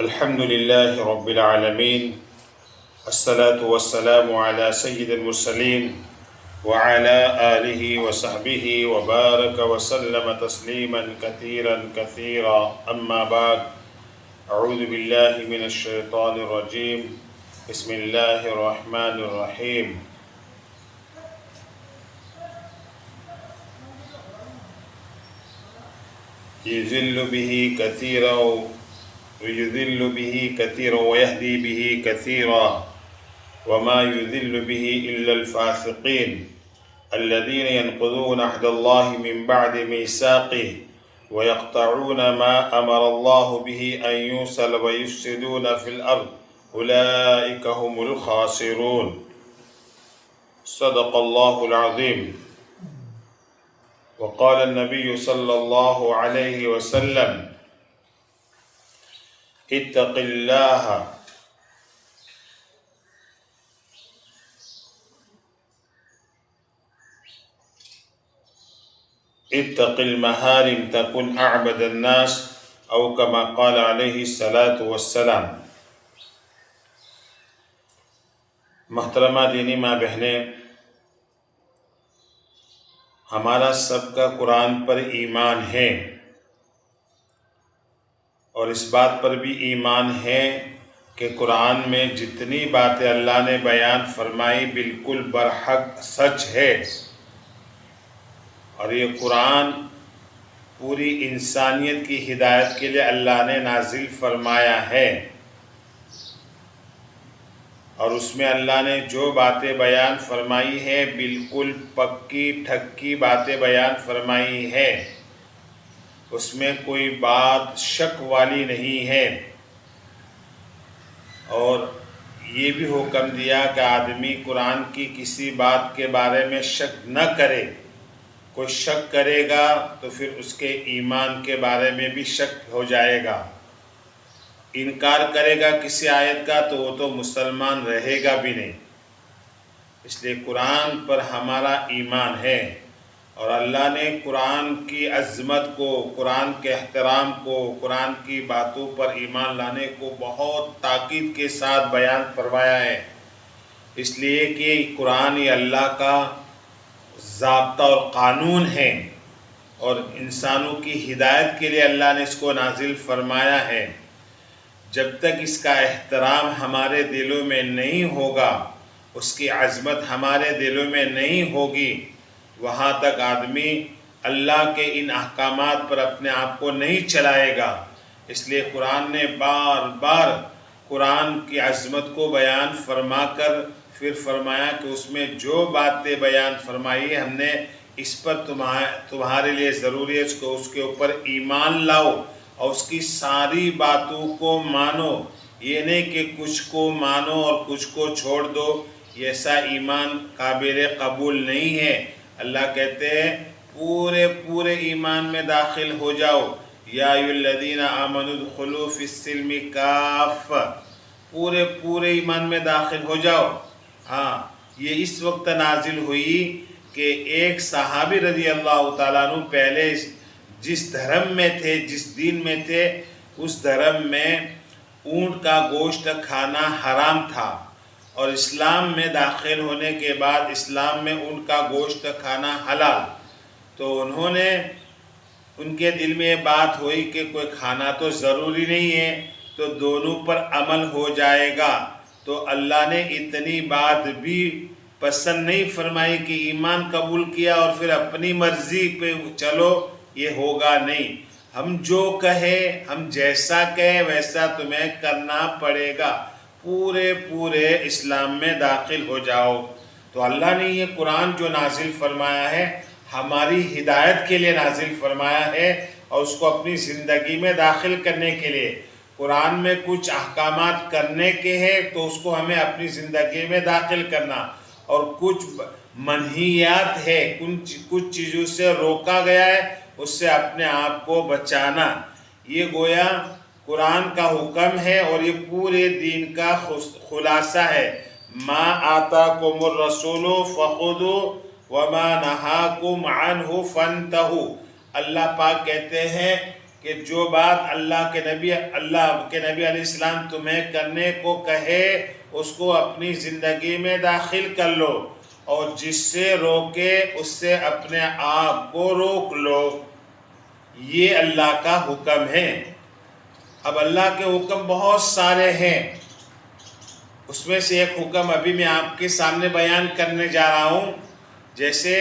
الحمد لله رب العالمين، الصلاة والسلام على سيد المرسلين وعلى آله وصحبه وبارك وسلم تسليما كثيرا كثيرا. أما بعد، أعوذ بالله من الشيطان الرجيم. بسم الله الرحمن الرحيم. يذل به كثيرا ويذل به كثيرا ويهدي به كثيرا، وما يذل به إلا الفاسقين الذين ينقضون عهد الله من بعد ميثاقه ويقطعون ما أمر الله به أن يوصل ويفسدون في الأرض أولئك هم الخاسرون. صدق الله العظيم. وقال النبي صلى الله عليه وسلم: اتق الله اتق المحارم تكن أعبد الناس، او كما قال عليه الصلاة والسلام. محترمہ دینی ماں بہنیں، ہمارا سب کا قرآن پر ایمان ہے، اور اس بات پر بھی ایمان ہے کہ قرآن میں جتنی باتیں اللہ نے بیان فرمائی بالکل برحق سچ ہے، اور یہ قرآن پوری انسانیت کی ہدایت کے لیے اللہ نے نازل فرمایا ہے، اور اس میں اللہ نے جو باتیں بیان فرمائی ہے بالکل پکی ٹھکی باتیں بیان فرمائی ہے، اس میں کوئی بات شک والی نہیں ہے. اور یہ بھی حکم دیا کہ آدمی قرآن کی کسی بات کے بارے میں شک نہ کرے. کوئی شک کرے گا تو پھر اس کے ایمان کے بارے میں بھی شک ہو جائے گا. انکار کرے گا کسی آیت کا تو وہ تو مسلمان رہے گا بھی نہیں. اس لیے قرآن پر ہمارا ایمان ہے، اور اللہ نے قرآن کی عظمت کو، قرآن کے احترام کو، قرآن کی باتوں پر ایمان لانے کو بہت تاکید کے ساتھ بیان فرمایا ہے، اس لیے کہ قرآن یہ اللہ کا ضابطہ اور قانون ہے، اور انسانوں کی ہدایت کے لیے اللہ نے اس کو نازل فرمایا ہے. جب تک اس کا احترام ہمارے دلوں میں نہیں ہوگا، اس کی عظمت ہمارے دلوں میں نہیں ہوگی، وہاں تک آدمی اللہ کے ان احکامات پر اپنے آپ کو نہیں چلائے گا. اس لیے قرآن نے بار بار قرآن کی عظمت کو بیان فرما کر پھر فرمایا کہ اس میں جو باتیں بیان فرمائی ہم نے اس پر تمہارے لیے ضروری ہے، اس کے اوپر ایمان لاؤ اور اس کی ساری باتوں کو مانو. یہ نہیں کہ کچھ کو مانو اور کچھ کو چھوڑ دو، ایسا ایمان قابل قبول نہیں ہے. اللہ کہتے ہیں پورے ایمان میں داخل ہو جاؤ. یا ایھا الذین آمنوا ادخلوا فی السلم کافہ، پورے ایمان میں داخل ہو جاؤ. ہاں، یہ اس وقت نازل ہوئی کہ ایک صحابی رضی اللہ تعالیٰ عنہ پہلے جس دھرم میں تھے، جس دین میں تھے، اس دھرم میں اونٹ کا گوشت کھانا حرام تھا، اور اسلام میں داخل ہونے کے بعد اسلام میں ان کا گوشت کھانا حلال. تو انہوں نے، ان کے دل میں یہ بات ہوئی کہ کوئی کھانا تو ضروری نہیں ہے، تو دونوں پر عمل ہو جائے گا. تو اللہ نے اتنی بات بھی پسند نہیں فرمائی کہ ایمان قبول کیا اور پھر اپنی مرضی پہ چلو، یہ ہوگا نہیں. ہم جو کہے، ہم جیسا کہے ویسا تمہیں کرنا پڑے گا. پورے اسلام میں داخل ہو جاؤ. تو اللہ نے یہ قرآن جو نازل فرمایا ہے ہماری ہدایت کے لیے نازل فرمایا ہے، اور اس کو اپنی زندگی میں داخل کرنے کے لیے. قرآن میں کچھ احکامات کرنے کے ہیں تو اس کو ہمیں اپنی زندگی میں داخل کرنا، اور کچھ منہیات ہے، کچھ چیزوں سے روکا گیا ہے، اس سے اپنے آپ کو بچانا. یہ گویا قرآن کا حکم ہے، اور یہ پورے دین کا خلاصہ ہے. ما آتاکم الرسول فخذوا وما نہاکم عنہ فانتہوا. اللہ پاک کہتے ہیں کہ جو بات اللہ کے نبی علیہ السلام تمہیں کرنے کو کہے اس کو اپنی زندگی میں داخل کر لو، اور جس سے روکے اس سے اپنے آپ کو روک لو۔ یہ اللہ کا حکم ہے۔ اب اللہ کے حکم بہت سارے ہیں، اس میں سے ایک حکم ابھی میں آپ کے سامنے بیان کرنے جا رہا ہوں۔ جیسے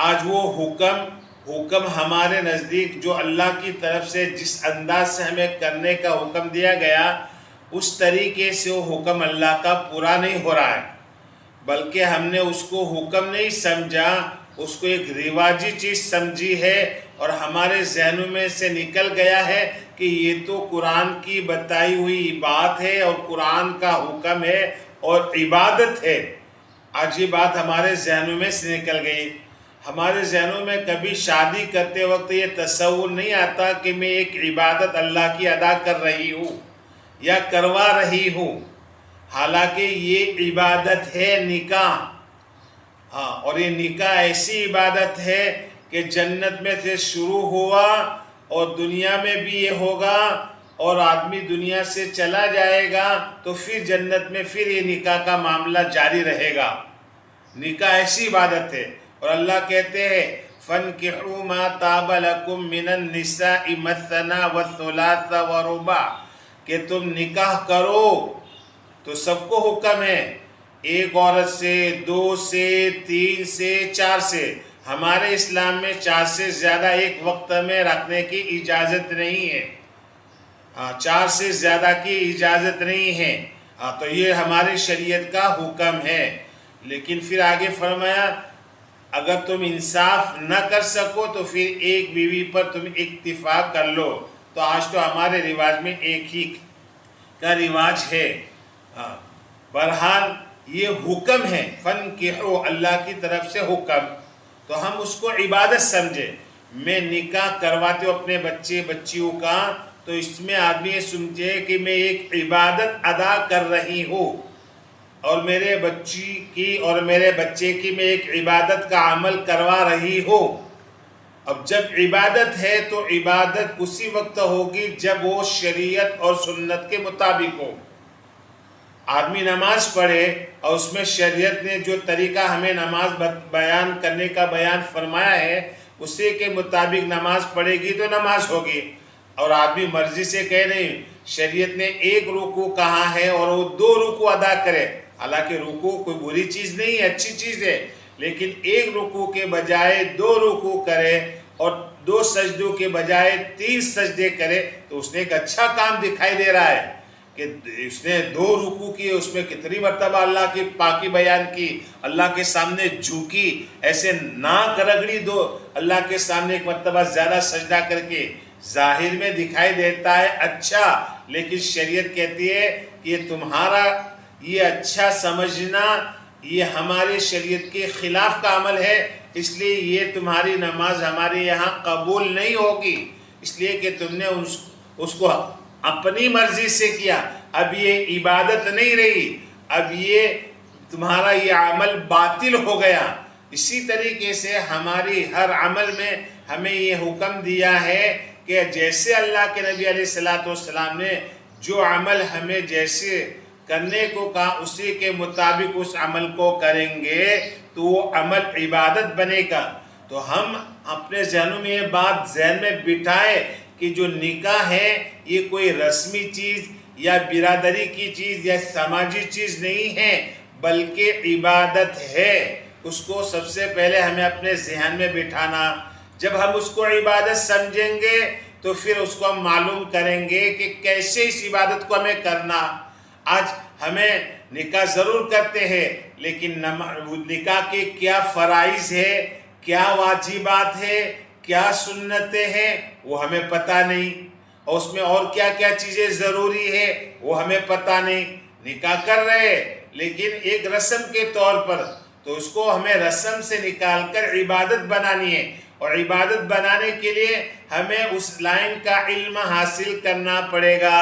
آج وہ حکم ہمارے نزدیک جو اللہ کی طرف سے جس انداز سے ہمیں کرنے کا حکم دیا گیا، اس طریقے سے وہ حکم اللہ کا پورا نہیں ہو رہا ہے، بلکہ ہم نے اس کو حکم نہیں سمجھا، اس کو ایک رواجی چیز سمجھی ہے، اور ہمارے ذہنوں میں سے نکل گیا ہے کہ یہ تو قرآن کی بتائی ہوئی بات ہے اور قرآن کا حکم ہے اور عبادت ہے۔ آج یہ بات ہمارے ذہنوں میں سے نکل گئی۔ ہمارے ذہنوں میں کبھی شادی کرتے وقت یہ تصور نہیں آتا کہ میں ایک عبادت اللہ کی ادا کر رہی ہوں یا کروا رہی ہوں، حالانکہ یہ عبادت ہے نکاح۔ اور یہ نکاح ایسی عبادت ہے کہ جنت میں سے شروع ہوا اور دنیا میں بھی یہ ہوگا، اور آدمی دنیا سے چلا جائے گا تو پھر جنت میں پھر یہ نکاح کا معاملہ جاری رہے گا۔ نکاح ایسی عبادت ہے، اور اللہ کہتے ہیں فَانْكِحُوا مَا طَابَ لَكُم مِّنَ النِّسَاءِ مَثْنَىٰ وَثُلَاثَ وَرُبَاعَ، کہ تم نکاح کرو۔ تو سب کو حکم ہے، ایک عورت سے، 2 سے، 3 سے، 4 سے۔ ہمارے اسلام میں 4 سے زیادہ ایک وقت میں رکھنے کی اجازت نہیں ہے۔ 4 سے زیادہ کی اجازت نہیں ہے۔ تو یہ ہماری شریعت کا حکم ہے۔ لیکن پھر آگے فرمایا اگر تم انصاف نہ کر سکو تو پھر ایک بیوی پر تم اتفاق کر لو۔ تو آج تو ہمارے رواج میں ایک ہی کا رواج ہے۔ بہرحال یہ حکم ہے، فَانْكِحُوا اللہ کی طرف سے حکم، تو ہم اس کو عبادت سمجھے۔ میں نکاح کرواتے ہوں اپنے بچیوں کا، تو اس میں آدمی یہ سمجھے کہ میں ایک عبادت ادا کر رہی ہوں، اور میرے بچی کی اور میرے بچے کی میں ایک عبادت کا عمل کروا رہی ہوں۔ اب جب عبادت ہے تو عبادت اسی وقت ہوگی جب وہ شریعت اور سنت کے مطابق ہو۔ آدمی نماز پڑھے اور اس میں شریعت نے جو طریقہ ہمیں نماز بیان کرنے کا بیان فرمایا ہے اسی کے مطابق نماز پڑھے گی تو نماز ہوگی۔ اور آدمی مرضی سے کہے نہیں شریعت نے ایک رکوع کہا ہے اور وہ 2 رکوع ادا کرے، حالانکہ رکوع کوئی بری چیز نہیں ہے، اچھی چیز ہے، لیکن ایک رکوع کے بجائے 2 رکوع کرے اور 2 سجدوں کے بجائے 3 سجدے کرے تو اس نے ایک اچھا کام دکھائی دے رہا ہے کہ اس نے 2 رکوع کیے، اس میں کتنی مرتبہ اللہ کی پاکی بیان کی، اللہ کے سامنے جھکی، ایسے ناک رگڑی دو اللہ کے سامنے ایک مرتبہ زیادہ سجدہ کر کے، ظاہر میں دکھائی دیتا ہے اچھا، لیکن شریعت کہتی ہے کہ یہ تمہارا یہ اچھا سمجھنا یہ ہماری شریعت کے خلاف کا عمل ہے، اس لیے یہ تمہاری نماز ہمارے یہاں قبول نہیں ہوگی، اس لیے کہ تم نے اس کو اپنی مرضی سے کیا۔ اب یہ عبادت نہیں رہی، اب یہ تمہارا یہ عمل باطل ہو گیا۔ اسی طریقے سے ہماری ہر عمل میں ہمیں یہ حکم دیا ہے کہ جیسے اللہ کے نبی علیہ السلام نے جو عمل ہمیں جیسے کرنے کو کہا اسی کے مطابق اس عمل کو کریں گے تو وہ عمل عبادت بنے گا۔ تو ہم اپنے ذہنوں میں یہ بات ذہن میں بٹھائے کہ جو نکاح ہے یہ کوئی رسمی چیز یا برادری کی چیز یا سماجی چیز نہیں ہے بلکہ عبادت ہے۔ اس کو سب سے پہلے ہمیں اپنے ذہن میں بٹھانا، جب ہم اس کو عبادت سمجھیں گے تو پھر اس کو ہم معلوم کریں گے کہ کیسے اس عبادت کو ہمیں کرنا۔ آج ہمیں نکاح ضرور کرتے ہیں لیکن نکاح کے کیا فرائض ہے، کیا واجبات ہے، کیا سنتیں ہیں وہ ہمیں پتہ نہیں، اور اس میں اور کیا کیا چیزیں ضروری ہے وہ ہمیں پتہ نہیں۔ نکاح کر رہے لیکن ایک رسم کے طور پر، تو اس کو ہمیں رسم سے نکال کر عبادت بنانی ہے، اور عبادت بنانے کے لیے ہمیں اس لائن کا علم حاصل کرنا پڑے گا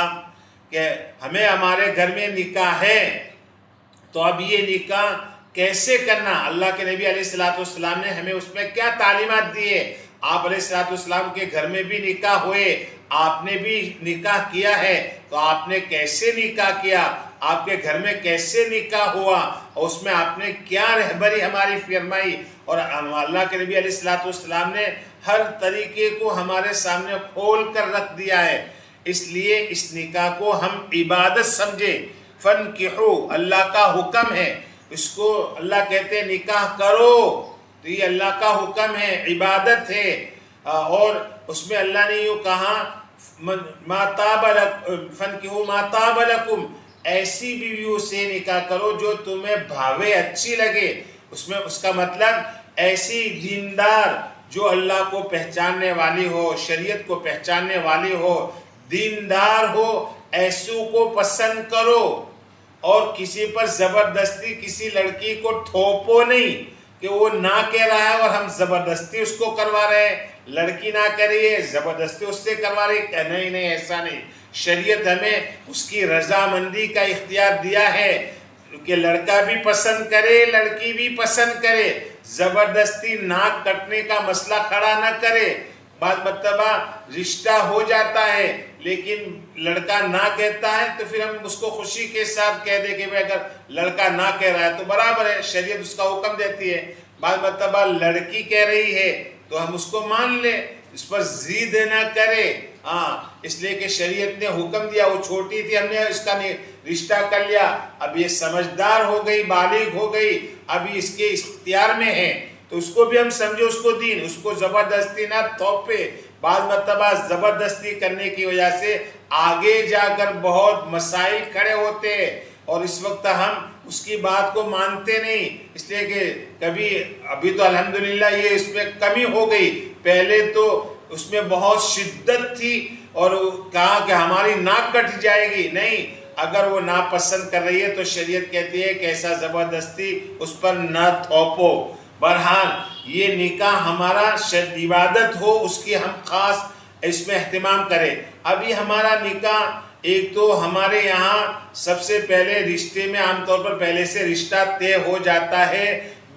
کہ ہمیں ہمارے گھر میں نکاح ہے تو اب یہ نکاح کیسے کرنا، اللہ کے نبی علیہ السلام نے ہمیں اس میں کیا تعلیمات دی ہے۔ آپ علیہ السلام کے گھر میں بھی نکاح ہوئے، آپ نے بھی نکاح کیا ہے، تو آپ نے کیسے نکاح کیا، آپ کے گھر میں کیسے نکاح ہوا، اور اس میں آپ نے کیا رہبری ہماری فرمائی، اور اللہ کے نبی علیہ السلام نے ہر طریقے کو ہمارے سامنے کھول کر رکھ دیا ہے۔ اس لیے اس نکاح کو ہم عبادت سمجھے۔ فَانْكِحُوا، اللہ کا حکم ہے، اس کو اللہ کہتے ہیں نکاح کرو، تو یہ اللہ کا حکم ہے، عبادت ہے۔ اور اس میں اللہ نے یوں کہا فَانْكِحُوا مَا طَابَ لَكُمْ، ایسی بیویوں سے نکاح کرو جو تمہیں بھاوے، اچھی لگے۔ اس میں اس کا مطلب ایسی دیندار جو اللہ کو پہچاننے والی ہو، شریعت کو پہچاننے والی ہو، دیندار ہو، ایسوں کو پسند کرو، اور کسی پر زبردستی کسی لڑکی کو تھوپو نہیں کہ وہ نہ کہہ رہا ہے اور ہم زبردستی اس کو کروا رہے ہیں، لڑکی نہ کر رہی ہے زبردستی اس سے کروا رہی ہے، نہیں نہیں ایسا نہیں۔ شریعت ہمیں اس کی رضامندی کا اختیار دیا ہے کہ لڑکا بھی پسند کرے، لڑکی بھی پسند کرے، زبردستی ناک کٹنے کا مسئلہ کھڑا نہ کرے۔ بعض مرتبہ رشتہ ہو جاتا ہے لیکن لڑکا نہ کہتا ہے تو پھر ہم اس کو خوشی کے ساتھ کہہ دیں کہ اگر لڑکا نہ کہہ رہا ہے تو برابر ہے، شریعت اس کا حکم دیتی ہے۔ بعض مرتبہ لڑکی کہہ رہی ہے تو ہم اس کو مان لیں، اس پر ضد نہ کرے، اس لیے کہ شریعت نے حکم دیا، وہ چھوٹی تھی ہم نے اس کا رشتہ کر لیا، اب یہ سمجھدار ہو گئی، بالغ ہو گئی، ابھی اس کے اختیار میں ہے، تو اس کو بھی ہم سمجھے، اس کو دین، اس کو زبردستی نہ تھوپے۔ بعض مرتبہ زبردستی کرنے کی وجہ سے آگے جا کر بہت مسائل کھڑے ہوتے ہیں، اور اس وقت ہم اس کی بات کو مانتے نہیں، اس لیے کہ کبھی ابھی تو الحمدللہ یہ اس میں کمی ہو گئی، پہلے تو اس میں بہت شدت تھی اور کہا کہ ہماری ناک کٹ جائے گی، نہیں، اگر وہ ناپسند کر رہی ہے تو شریعت کہتی ہے کہ ایسا زبردستی اس پر نہ تھوپو۔ بہرحال یہ نکاح ہمارا عبادت ہو، اس کی ہم خاص اس میں اہتمام کریں۔ ابھی ہمارا نکاح ایک تو ہمارے یہاں سب سے پہلے رشتے میں عام طور پر پہلے سے رشتہ طے ہو جاتا ہے،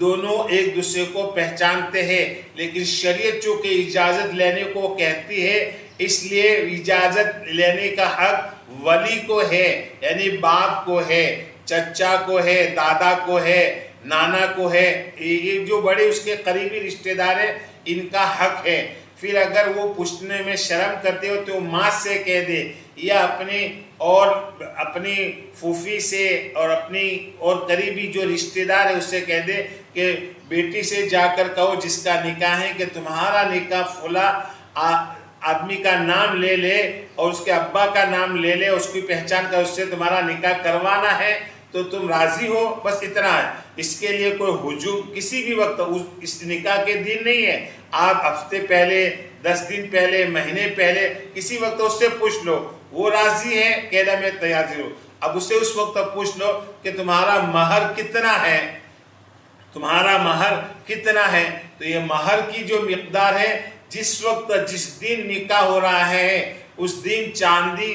دونوں ایک دوسرے کو پہچانتے ہیں، لیکن شریعت چونکہ اجازت لینے کو کہتی ہے، اس لیے اجازت لینے کا حق ولی کو ہے، یعنی باپ کو ہے، چچا کو ہے، دادا کو ہے، نانا کو ہے، یہ جو بڑے اس کے قریبی رشتہ دار ہیں ان کا حق ہے۔ پھر اگر وہ پوچھنے میں شرم کرتے ہو تو ماں سے کہہ دے، یا اپنی پھوپھی سے اور اپنی اور قریبی جو رشتہ دار ہے اس سے کہہ دے کہ بیٹی سے جا کر کہو جس کا نکاح ہے کہ تمہارا نکاح فلاں آدمی کا نام لے لے اور اس کے ابا کا نام لے لے، اس کی پہچان کر اس سے تمہارا نکاح کروانا ہے تو تم راضی ہو، بس اتنا ہے۔ اس کے لیے کوئی ہجوم کسی بھی وقت اس نکاح کے دن نہیں ہے، آپ ہفتے پہلے، 10 دن پہلے، مہینے پہلے کسی وقت اس سے پوچھ لو، وہ راضی ہے کہنا میں تیار ہوں، اب اسے اس وقت پوچھ لو کہ تمہارا مہر کتنا ہے، تمہارا مہر کتنا ہے، تو یہ مہر کی جو مقدار ہے جس وقت جس دن نکاح ہو رہا ہے اس دن چاندی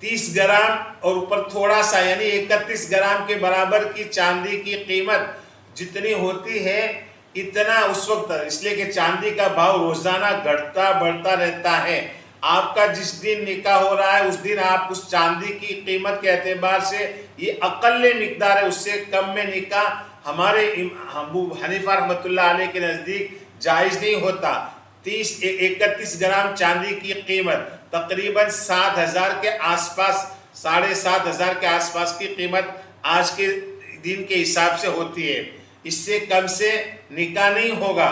30 گرام اور اوپر تھوڑا سا یعنی 31 گرام کے برابر کی چاندی کی قیمت جتنی ہوتی ہے اتنا اس وقت، اس لیے کہ چاندی کا بھاؤ روزانہ گھٹتا بڑھتا رہتا ہے، آپ کا جس دن نکاح ہو رہا ہے اس دن آپ اس چاندی کی قیمت کے اعتبار سے یہ اقل مقدار ہے، اس سے کم میں نکاح ہمارے ابو حنیفہ رحمۃ اللہ علیہ کے نزدیک جائز نہیں ہوتا۔ 31 گرام چاندی کی قیمت تقریباً 7,000 کے آس پاس، 7,500 کے آس پاس کی قیمت آج کے دن کے حساب سے ہوتی ہے، اس سے کم سے نکاح نہیں ہوگا،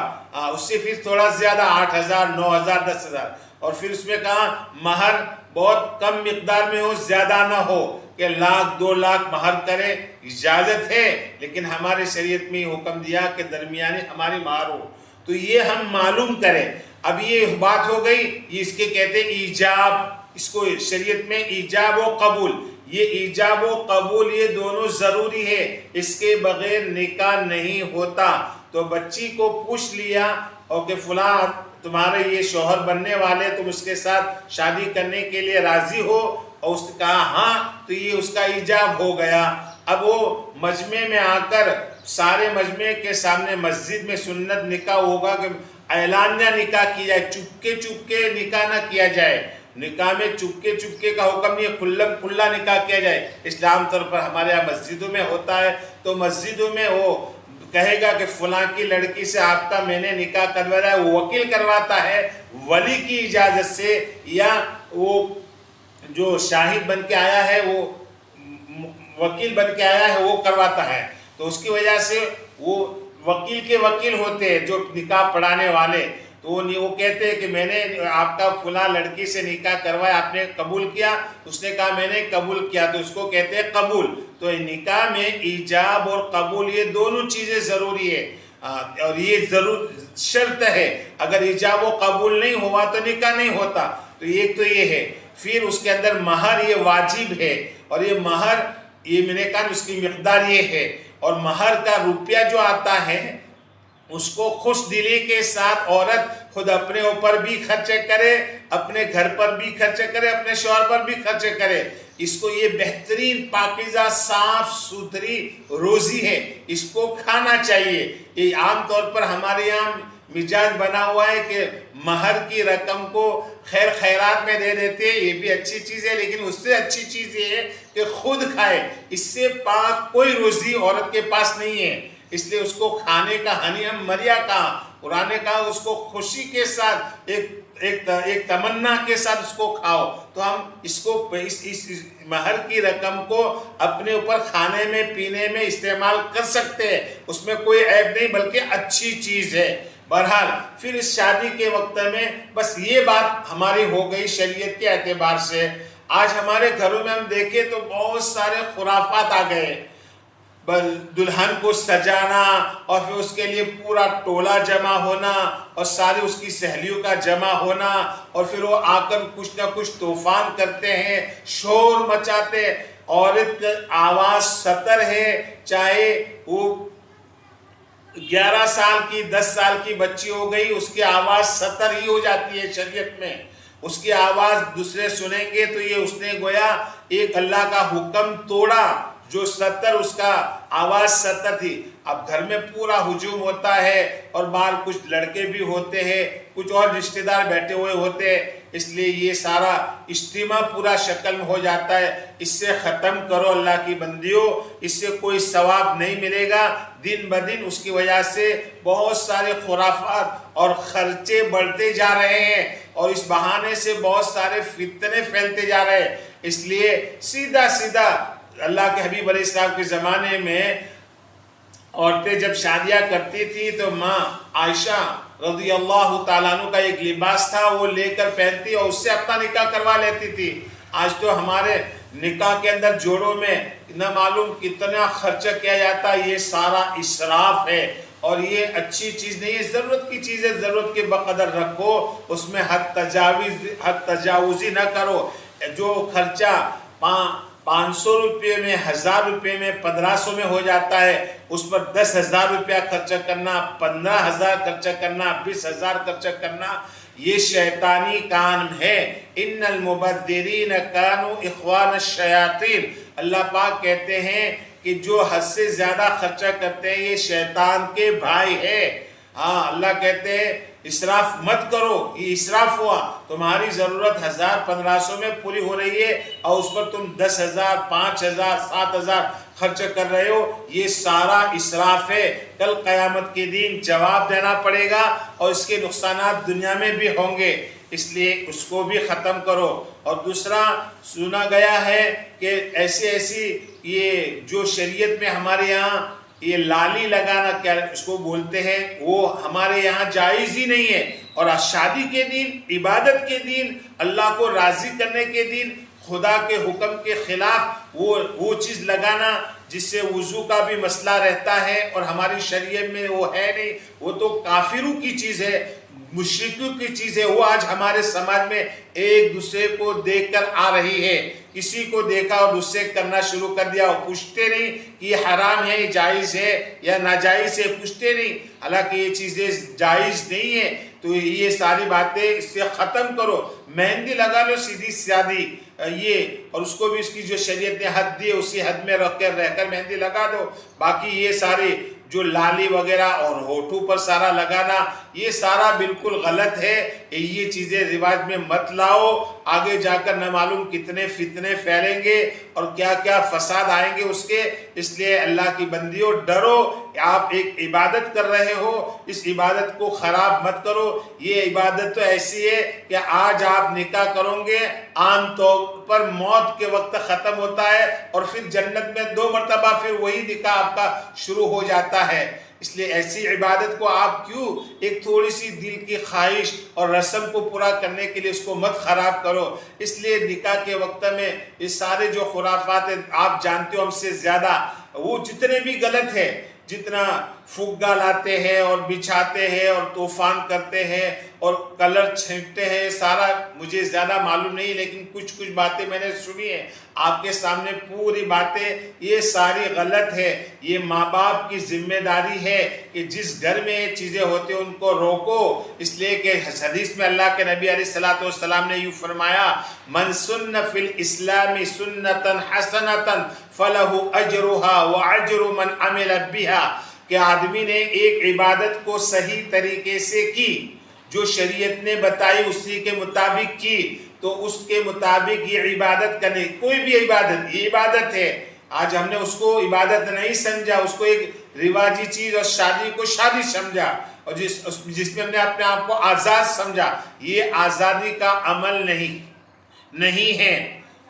اس سے پھر تھوڑا زیادہ 8,000 9,000 10,000، اور پھر اس میں کہا مہر بہت کم مقدار میں ہو، زیادہ نہ ہو کہ 1,00,000 2,00,000 مہر کرے، اجازت ہے لیکن ہمارے شریعت میں حکم دیا کہ درمیانی ہماری مہر ہو، تو یہ ہم معلوم کریں۔ اب یہ بات ہو گئی، یہ اس کے کہتے ہیں ایجاب، اس کو شریعت میں ایجاب و قبول، یہ ایجاب و قبول یہ دونوں ضروری ہے، اس کے بغیر نکاح نہیں ہوتا۔ تو بچی کو پوچھ لیا اور کہ فلاں تمہارے یہ شوہر بننے والے، تم اس کے ساتھ شادی کرنے کے لیے راضی ہو، اور اس نے کہا ہاں، تو یہ اس کا ایجاب ہو گیا۔ اب وہ مجمع میں آ کر سارے مجمع کے سامنے مسجد میں سنت نکاح ہوگا کہ اعلانیہ نکاح کیا جائے، چپکے نکاح نہ کیا جائے. نکاح میں چپکے کا حکم نہیں ہے، کھلا نکاح کیا جائے. اسلام طور پر ہمارے یہاں مسجدوں میں ہوتا ہے، تو مسجدوں میں وہ کہے گا کہ فلاں کی لڑکی سے آپ کا میں نے نکاح کروایا ہے، وہ وکیل کرواتا ہے ولی کی اجازت سے، یا وہ جو شاہد بن کے آیا ہے وہ وکیل بن کے آیا ہے وہ کرواتا ہے. تو اس کی وجہ سے وہ وکیل کے وکیل ہوتے ہیں جو نکاح پڑھانے والے. تو وہ کہتے ہیں کہ میں نے آپ کا فلاں لڑکی سے نکاح کروایا، آپ نے قبول کیا؟ اس نے کہا میں نے قبول کیا، تو اس کو کہتے ہیں قبول. تو نکاح میں ایجاب اور قبول یہ دونوں چیزیں ضروری ہے، اور یہ ضرور شرط ہے. اگر ایجاب و قبول نہیں ہوا تو نکاح نہیں ہوتا. تو ایک تو یہ ہے. پھر اس کے اندر مہر یہ واجب ہے، اور یہ مہر یہ میں نے کہا اس کی مقدار یہ ہے. اور مہر کا روپیہ جو آتا ہے اس کو خوش دلی کے ساتھ عورت خود اپنے اوپر بھی خرچ کرے، اپنے گھر پر بھی خرچ کرے، اپنے شوہر پر بھی خرچ کرے. اس کو یہ بہترین پاکیزہ صاف ستھری روزی ہے، اس کو کھانا چاہیے. یہ عام طور پر ہمارے یہاں مزاج بنا ہوا ہے کہ مہر کی رقم کو خیر خیرات میں دے دیتے ہیں. یہ بھی اچھی چیز ہے، لیکن اس سے اچھی چیز یہ ہے کہ خود کھائے. اس سے پاک کوئی روزی عورت کے پاس نہیں ہے. اس لیے اس کو کھانے کا ہنیم مریا کہا، قرآن نے کہا اس کو خوشی کے ساتھ ایک تمنا کے ساتھ اس کو کھاؤ. تو ہم اس کو اس مہر کی رقم کو اپنے اوپر کھانے میں پینے میں استعمال کر سکتے ہیں، اس میں کوئی عیب نہیں، بلکہ اچھی چیز ہے. بہرحال پھر اس شادی کے وقت میں بس یہ بات ہماری ہو گئی شریعت کے اعتبار سے. آج ہمارے گھروں میں ہم دیکھیں تو بہت سارے خرافات آ گئے. دلہن کو سجانا، اور پھر اس کے لیے پورا ٹولہ جمع ہونا، اور ساری اس کی سہیلیوں کا جمع ہونا، اور پھر وہ آ کر کچھ نہ کچھ طوفان کرتے ہیں، شور مچاتے. عورت کی آواز سطر ہے، چاہے وہ 11 سال کی 10 سال کی بچی ہو گئی، اس کی آواز سطر ہی ہو جاتی ہے شریعت میں. اس کی آواز دوسرے سنیں گے تو یہ اس نے گویا ایک اللہ کا حکم توڑا، جو سطر اس کا آواز سطر تھی. اب گھر میں پورا ہجوم ہوتا ہے، اور باہر کچھ لڑکے بھی ہوتے ہیں، کچھ اور رشتہ دار بیٹھے ہوئے ہوتے ہیں. اس لیے یہ سارا اجتماع پورا شکل میں ہو جاتا ہے. اس سے ختم کرو اللہ کی بندیوں، اس سے کوئی ثواب نہیں ملے گا. دن بدن اس کی وجہ سے بہت سارے خرافات اور خرچے بڑھتے جا رہے ہیں، اور اس بہانے سے بہت سارے فتنے پھیلتے جا رہے ہیں. اس لیے سیدھا اللہ کے حبیب علیہ السلام کے زمانے میں عورتیں جب شادیاں کرتی تھی تو ماں عائشہ رضی اللہ تعالیٰ عنہ کا ایک لباس تھا، وہ لے کر پہنتی اور اس سے اپنا نکاح کروا لیتی تھی. آج تو ہمارے نکاح کے اندر جوڑوں میں نہ معلوم کتنا خرچہ کیا جاتا ہے. یہ سارا اسراف ہے، اور یہ اچھی چیز نہیں ہے. ضرورت کی چیزیں ضرورت کے بقدر رکھو، اس میں حد تجاوزی نہ کرو. جو خرچہ 500 روپے میں 1000 روپے میں 1500 میں ہو جاتا ہے، اس پر 10,000 روپیہ خرچہ کرنا، 15,000 خرچہ کرنا، 20,000 خرچہ کرنا، یہ شیطانی کام ہے. ان المبذرین کانوا اخوان الشیاطین. اللہ پاک کہتے ہیں کہ جو حد سے زیادہ خرچہ کرتے ہیں یہ شیطان کے بھائی ہے. ہاں، اللہ کہتے ہیں اسراف مت کرو. یہ اسراف ہوا، تمہاری ضرورت 1000-1500 میں پوری ہو رہی ہے، اور اس پر تم 10,000 5,000 7,000 خرچ کر رہے ہو. یہ سارا اسراف ہے. کل قیامت کے دن جواب دینا پڑے گا، اور اس کے نقصانات دنیا میں بھی ہوں گے. اس لیے اس کو بھی ختم کرو. اور دوسرا سنا گیا ہے کہ ایسی یہ جو شریعت میں ہمارے یہاں یہ لالی لگانا کیا اس کو بولتے ہیں، وہ ہمارے یہاں جائز ہی نہیں ہے. اور شادی کے دن، عبادت کے دن، اللہ کو راضی کرنے کے دن، خدا کے حکم کے خلاف وہ چیز لگانا جس سے وضو کا بھی مسئلہ رہتا ہے، اور ہماری شریعت میں وہ ہے نہیں. وہ تو کافروں کی چیز ہے، مشرکوں کی چیز ہے. وہ آج ہمارے سماج میں ایک دوسرے کو دیکھ کر آ رہی ہے. کسی کو دیکھا اور دوسرے کرنا شروع کر دیا، اور پوچھتے نہیں کہ یہ حرام ہے، یہ جائز ہے یا ناجائز ہے، پوچھتے نہیں. حالانکہ یہ چیزیں جائز نہیں ہے. تو یہ ساری باتیں اس سے ختم کرو. مہندی لگا لو سیدھی سادھی یہ، اور اس کو بھی اس کی جو شریعت نے حد دی ہے اسی حد میں رہ کر مہندی لگا دو. باقی یہ سارے جو لالی وغیرہ اور ہونٹوں پر سارا لگانا، یہ سارا بالکل غلط ہے. یہ چیزیں رواج میں مت لاؤ، آگے جا کر نہ معلوم کتنے فتنے پھیلیں گے اور کیا کیا فساد آئیں گے اس کے. اس لیے اللہ کی بندیوں ڈرو، آپ ایک عبادت کر رہے ہو، اس عبادت کو خراب مت کرو. یہ عبادت تو ایسی ہے کہ آج آپ نکاح کرو گے، عام طور پر موت کے وقت ختم ہوتا ہے اور پھر جنت میں 2 مرتبہ پھر وہی نکاح آپ کا شروع ہو جاتا ہے. اس لیے ایسی عبادت کو آپ کیوں ایک تھوڑی سی دل کی خواہش اور رسم کو پورا کرنے کے لیے اس کو مت خراب کرو. اس لیے نکاح کے وقت میں یہ سارے جو خرافات ہیں آپ جانتے ہو ہم سے زیادہ، وہ جتنے بھی غلط ہیں، جتنا فگا لاتے ہیں اور بچھاتے ہیں اور طوفان کرتے ہیں اور کلر چھینٹتے ہیں، سارا مجھے زیادہ معلوم نہیں، لیکن کچھ باتیں میں نے سنی ہیں آپ کے سامنے. پوری باتیں یہ ساری غلط ہے. یہ ماں باپ کی ذمہ داری ہے کہ جس گھر میں یہ چیزیں ہوتی ہیں ان کو روکو. اس لیے کہ حدیث میں اللہ کے نبی علیہ الصلوۃ والسلام نے یوں فرمایا، من سن فی الاسلام سنتا حسنتا فلہ اجرہا واجر من عمل بہا. کہ آدمی نے ایک عبادت کو صحیح طریقے سے کی، جو شریعت نے بتائی اسی کے مطابق کی، تو اس کے مطابق یہ عبادت کرنے. کوئی بھی عبادت یہ عبادت ہے. آج ہم نے اس کو عبادت نہیں سمجھا، اس کو ایک رواجی چیز اور شادی کو شادی سمجھا، اور جس میں ہم نے اپنے آپ کو آزاد سمجھا. یہ آزادی کا عمل نہیں ہے،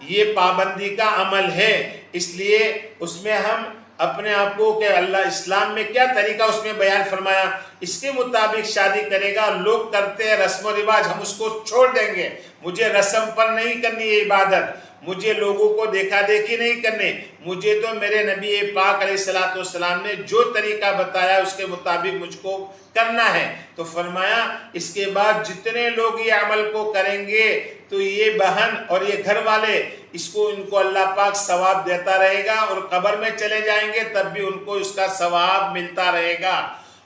یہ پابندی کا عمل ہے. اس لیے اس میں ہم اپنے آپ کو کہ اللہ اسلام میں کیا طریقہ اس میں بیان فرمایا، اس کے مطابق شادی کرے گا. لوگ کرتے ہیں رسم و رواج، ہم اس کو چھوڑ دیں گے. مجھے رسم پر نہیں کرنی یہ عبادت، مجھے لوگوں کو دیکھا دیکھی نہیں کرنے، مجھے تو میرے نبی پاک علیہ الصلوۃ والسلام نے جو طریقہ بتایا اس کے مطابق مجھ کو کرنا ہے. تو فرمایا اس کے بعد جتنے لوگ یہ عمل کو کریں گے تو یہ بہن اور یہ گھر والے ان کو اللہ پاک ثواب دیتا رہے گا، اور قبر میں چلے جائیں گے تب بھی ان کو اس کا ثواب ملتا رہے گا.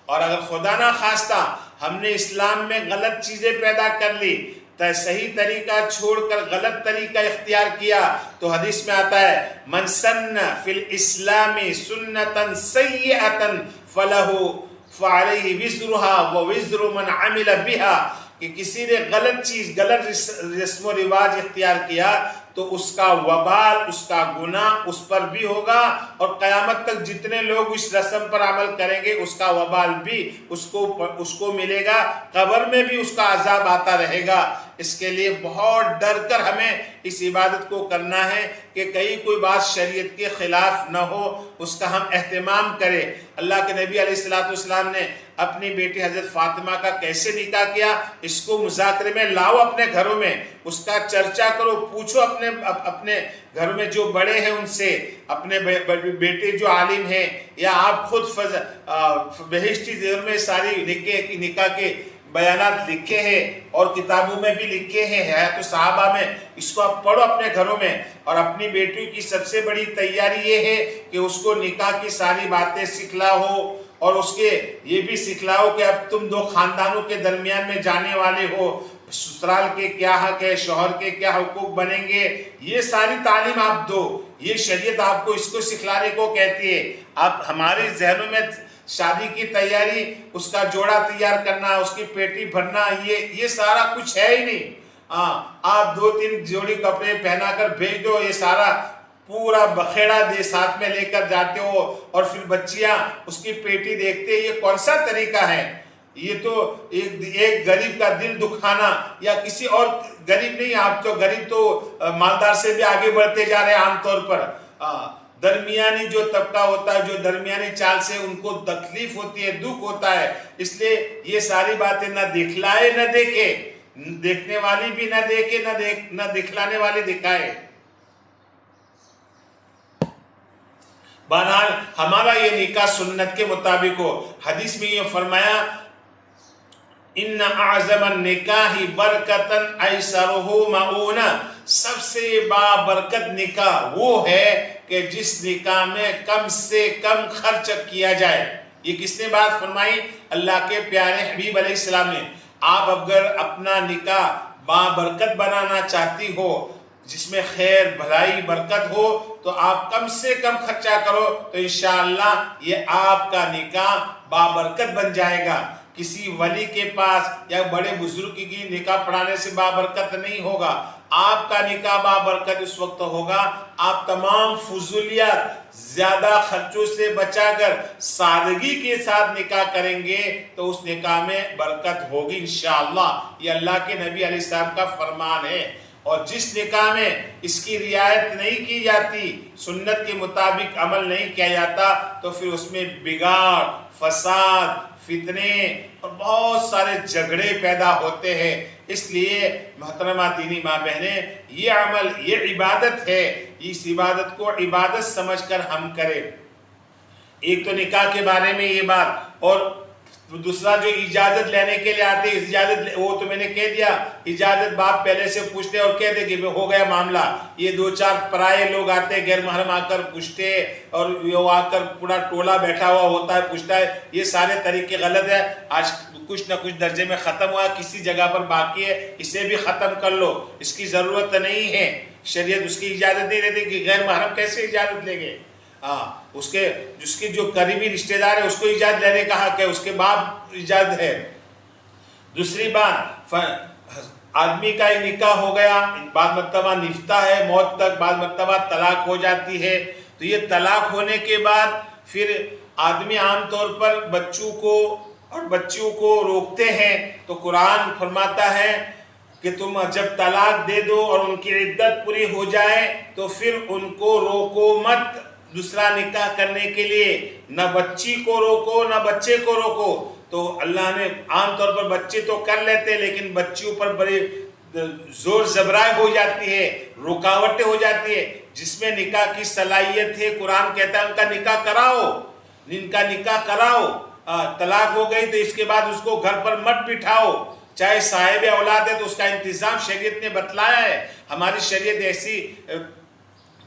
اور اگر خدا نہ خواستہ ہم نے اسلام میں غلط چیزیں پیدا کر لی، صحیح طریقہ چھوڑ کر غلط طریقہ اختیار کیا، تو حدیث میں آتا ہے من سن فی الاسلام سنتا سیئتا فعلیہ وزرها ووزر من عمل بها. کہ کسی نے غلط چیز، غلط رسم و رواج اختیار کیا تو اس کا وبال، اس کا گناہ اس پر بھی ہوگا، اور قیامت تک جتنے لوگ اس رسم پر عمل کریں گے اس کا وبال بھی اس کو ملے گا. قبر میں بھی اس کا عذاب آتا رہے گا. اس کے لیے بہت ڈر کر ہمیں اس عبادت کو کرنا ہے کہ کہیں کوئی بات شریعت کے خلاف نہ ہو، اس کا ہم اہتمام کریں. اللہ کے نبی علیہ الصلوۃ والسلام نے اپنی بیٹی حضرت فاطمہ کا کیسے نکاح کیا، اس کو مذاکرے میں لاؤ اپنے گھروں میں، اس کا چرچا کرو، پوچھو اپنے گھروں میں جو بڑے ہیں ان سے، اپنے بیٹے جو عالم ہیں، یا آپ خود بہشتی زیور میں ساری نکاح کے بیانات لکھے ہیں اور کتابوں میں بھی لکھے ہیں، حیات الصحابہ میں. اس کو آپ پڑھو اپنے گھروں میں. اور اپنی بیٹی کی سب سے بڑی تیاری یہ ہے کہ اس کو نکاح کی ساری باتیں سکھلاؤ، اور اس کے یہ بھی سکھلاؤ کہ اب تم 2 خاندانوں کے درمیان میں جانے والے ہو، سسرال کے کیا حق ہے، شوہر کے کیا حقوق بنیں گے. یہ ساری تعلیم آپ دو. یہ شریعت آپ کو اس کو سکھلانے کو کہتی ہے. آپ ہمارے ذہنوں میں شادی کی تیاری، اس کا جوڑا تیار کرنا، اس کی پیٹی بھرنا، یہ سارا کچھ ہے ہی نہیں. آپ 2-3 جوڑی کپڑے پہنا کر بھیج دو، یہ سارا پورا بخیڑا ساتھ میں لے کر جاتے ہو، اور پھر بچیاں اس کی پیٹی دیکھتے. یہ کون سا طریقہ ہے؟ یہ تو ایک غریب کا دل دکھانا، یا کسی اور غریب نہیں، آپ تو غریب تو مالدار سے بھی آگے بڑھتے جا رہے ہیں عام طور پر. درمیانی جو طبقہ ہوتا ہے، جو درمیانی چال سے، ان کو تکلیف ہوتی ہے، دکھ ہوتا ہے. اس لیے یہ ساری باتیں نہ دکھلائے نہ دیکھے، دیکھنے والی بھی نہ دیکھے نہ دکھلانے والی دکھائے. بہرحال ہمارا یہ نکاح سنت کے مطابق ہو. حدیث میں یہ فرمایا ان اعظم النکاح برکتا ایسرہ معونہ. سب سے بابرکت نکاح وہ ہے کہ جس نکاح میں کم سے کم خرچ کیا جائے. یہ کس نے بات فرمائی؟ اللہ کے پیارے حبیب علیہ السلام نے. آپ اگر اپنا نکاح بابرکت بنانا چاہتی ہو، جس میں خیر بھلائی برکت ہو تو آپ کم سے کم خرچہ کرو تو انشاءاللہ یہ آپ کا نکاح بابرکت بن جائے گا۔ کسی ولی کے پاس یا بڑے بزرگ کی نکاح پڑھانے سے بابرکت نہیں ہوگا، آپ کا نکاح بابرکت اس وقت ہوگا آپ تمام فضولیات زیادہ خرچوں سے بچا کر سادگی کے ساتھ نکاح کریں گے تو اس نکاح میں برکت ہوگی انشاءاللہ۔ یہ اللہ کے نبی علیہ السلام کا فرمان ہے۔ اور جس نکاح میں اس کی رعایت نہیں کی جاتی، سنت کے مطابق عمل نہیں کیا جاتا، تو پھر اس میں بگاڑ، فساد، فتنے اور بہت سارے جھگڑے پیدا ہوتے ہیں۔ اس لیے محترمہ دینی ماں بہنیں، یہ عمل، یہ عبادت ہے، اس عبادت کو عبادت سمجھ کر ہم کریں۔ ایک تو نکاح کے بارے میں یہ بات، اور دوسرا جو اجازت لینے کے لیے آتے ہیں، اجازت وہ تو میں نے کہہ دیا، اجازت باپ پہلے سے پوچھتے اور کہہ دے کہ ہو گیا معاملہ۔ یہ دو چار پرائے لوگ آتے ہیں غیر محرم آ کر پوچھتے، اور یہ آ کر پورا ٹولہ بیٹھا ہوا ہوتا ہے پوچھتا ہے، یہ سارے طریقے غلط ہے۔ آج کچھ نہ کچھ درجے میں ختم ہوا، کسی جگہ پر باقی ہے، اسے بھی ختم کر لو، اس کی ضرورت نہیں ہے۔ شریعت اس کی اجازت نہیں دیتی کہ غیر محرم کیسے اجازت لیں گے؟ اس کے جس کے جو قریبی رشتہ دار ہے اس کو اجازت لینے کا حق ہے، اس کے باپ اجازت ہے۔ دوسری بات، آدمی کا ایک نکاح ہو گیا، بعض مرتبہ نفتا ہے موت تک، بعض مرتبہ طلاق ہو جاتی ہے، تو یہ طلاق ہونے کے بعد پھر آدمی عام طور پر بچوں کو اور بچیوں کو روکتے ہیں، تو قرآن فرماتا ہے کہ تم جب طلاق دے دو اور ان کی عدت پوری ہو جائے تو پھر ان کو روکو مت دوسرا نکاح کرنے کے لیے، نہ بچی کو روکو نہ بچے کو روکو۔ تو اللہ نے عام طور پر بچے تو کر لیتے، لیکن بچیوں پر بڑی زور زبرائی ہو جاتی ہے، رکاوٹیں ہو جاتی ہے۔ جس میں نکاح کی صلاحیت ہے، قرآن کہتا ہے ان کا نکاح کراؤ، ان کا نکاح کراؤ۔ طلاق ہو گئی تو اس کے بعد اس کو گھر پر مت بٹھاؤ، چاہے صاحب اولاد ہے تو اس کا انتظام شریعت نے بتلایا ہے۔ ہماری شریعت ایسی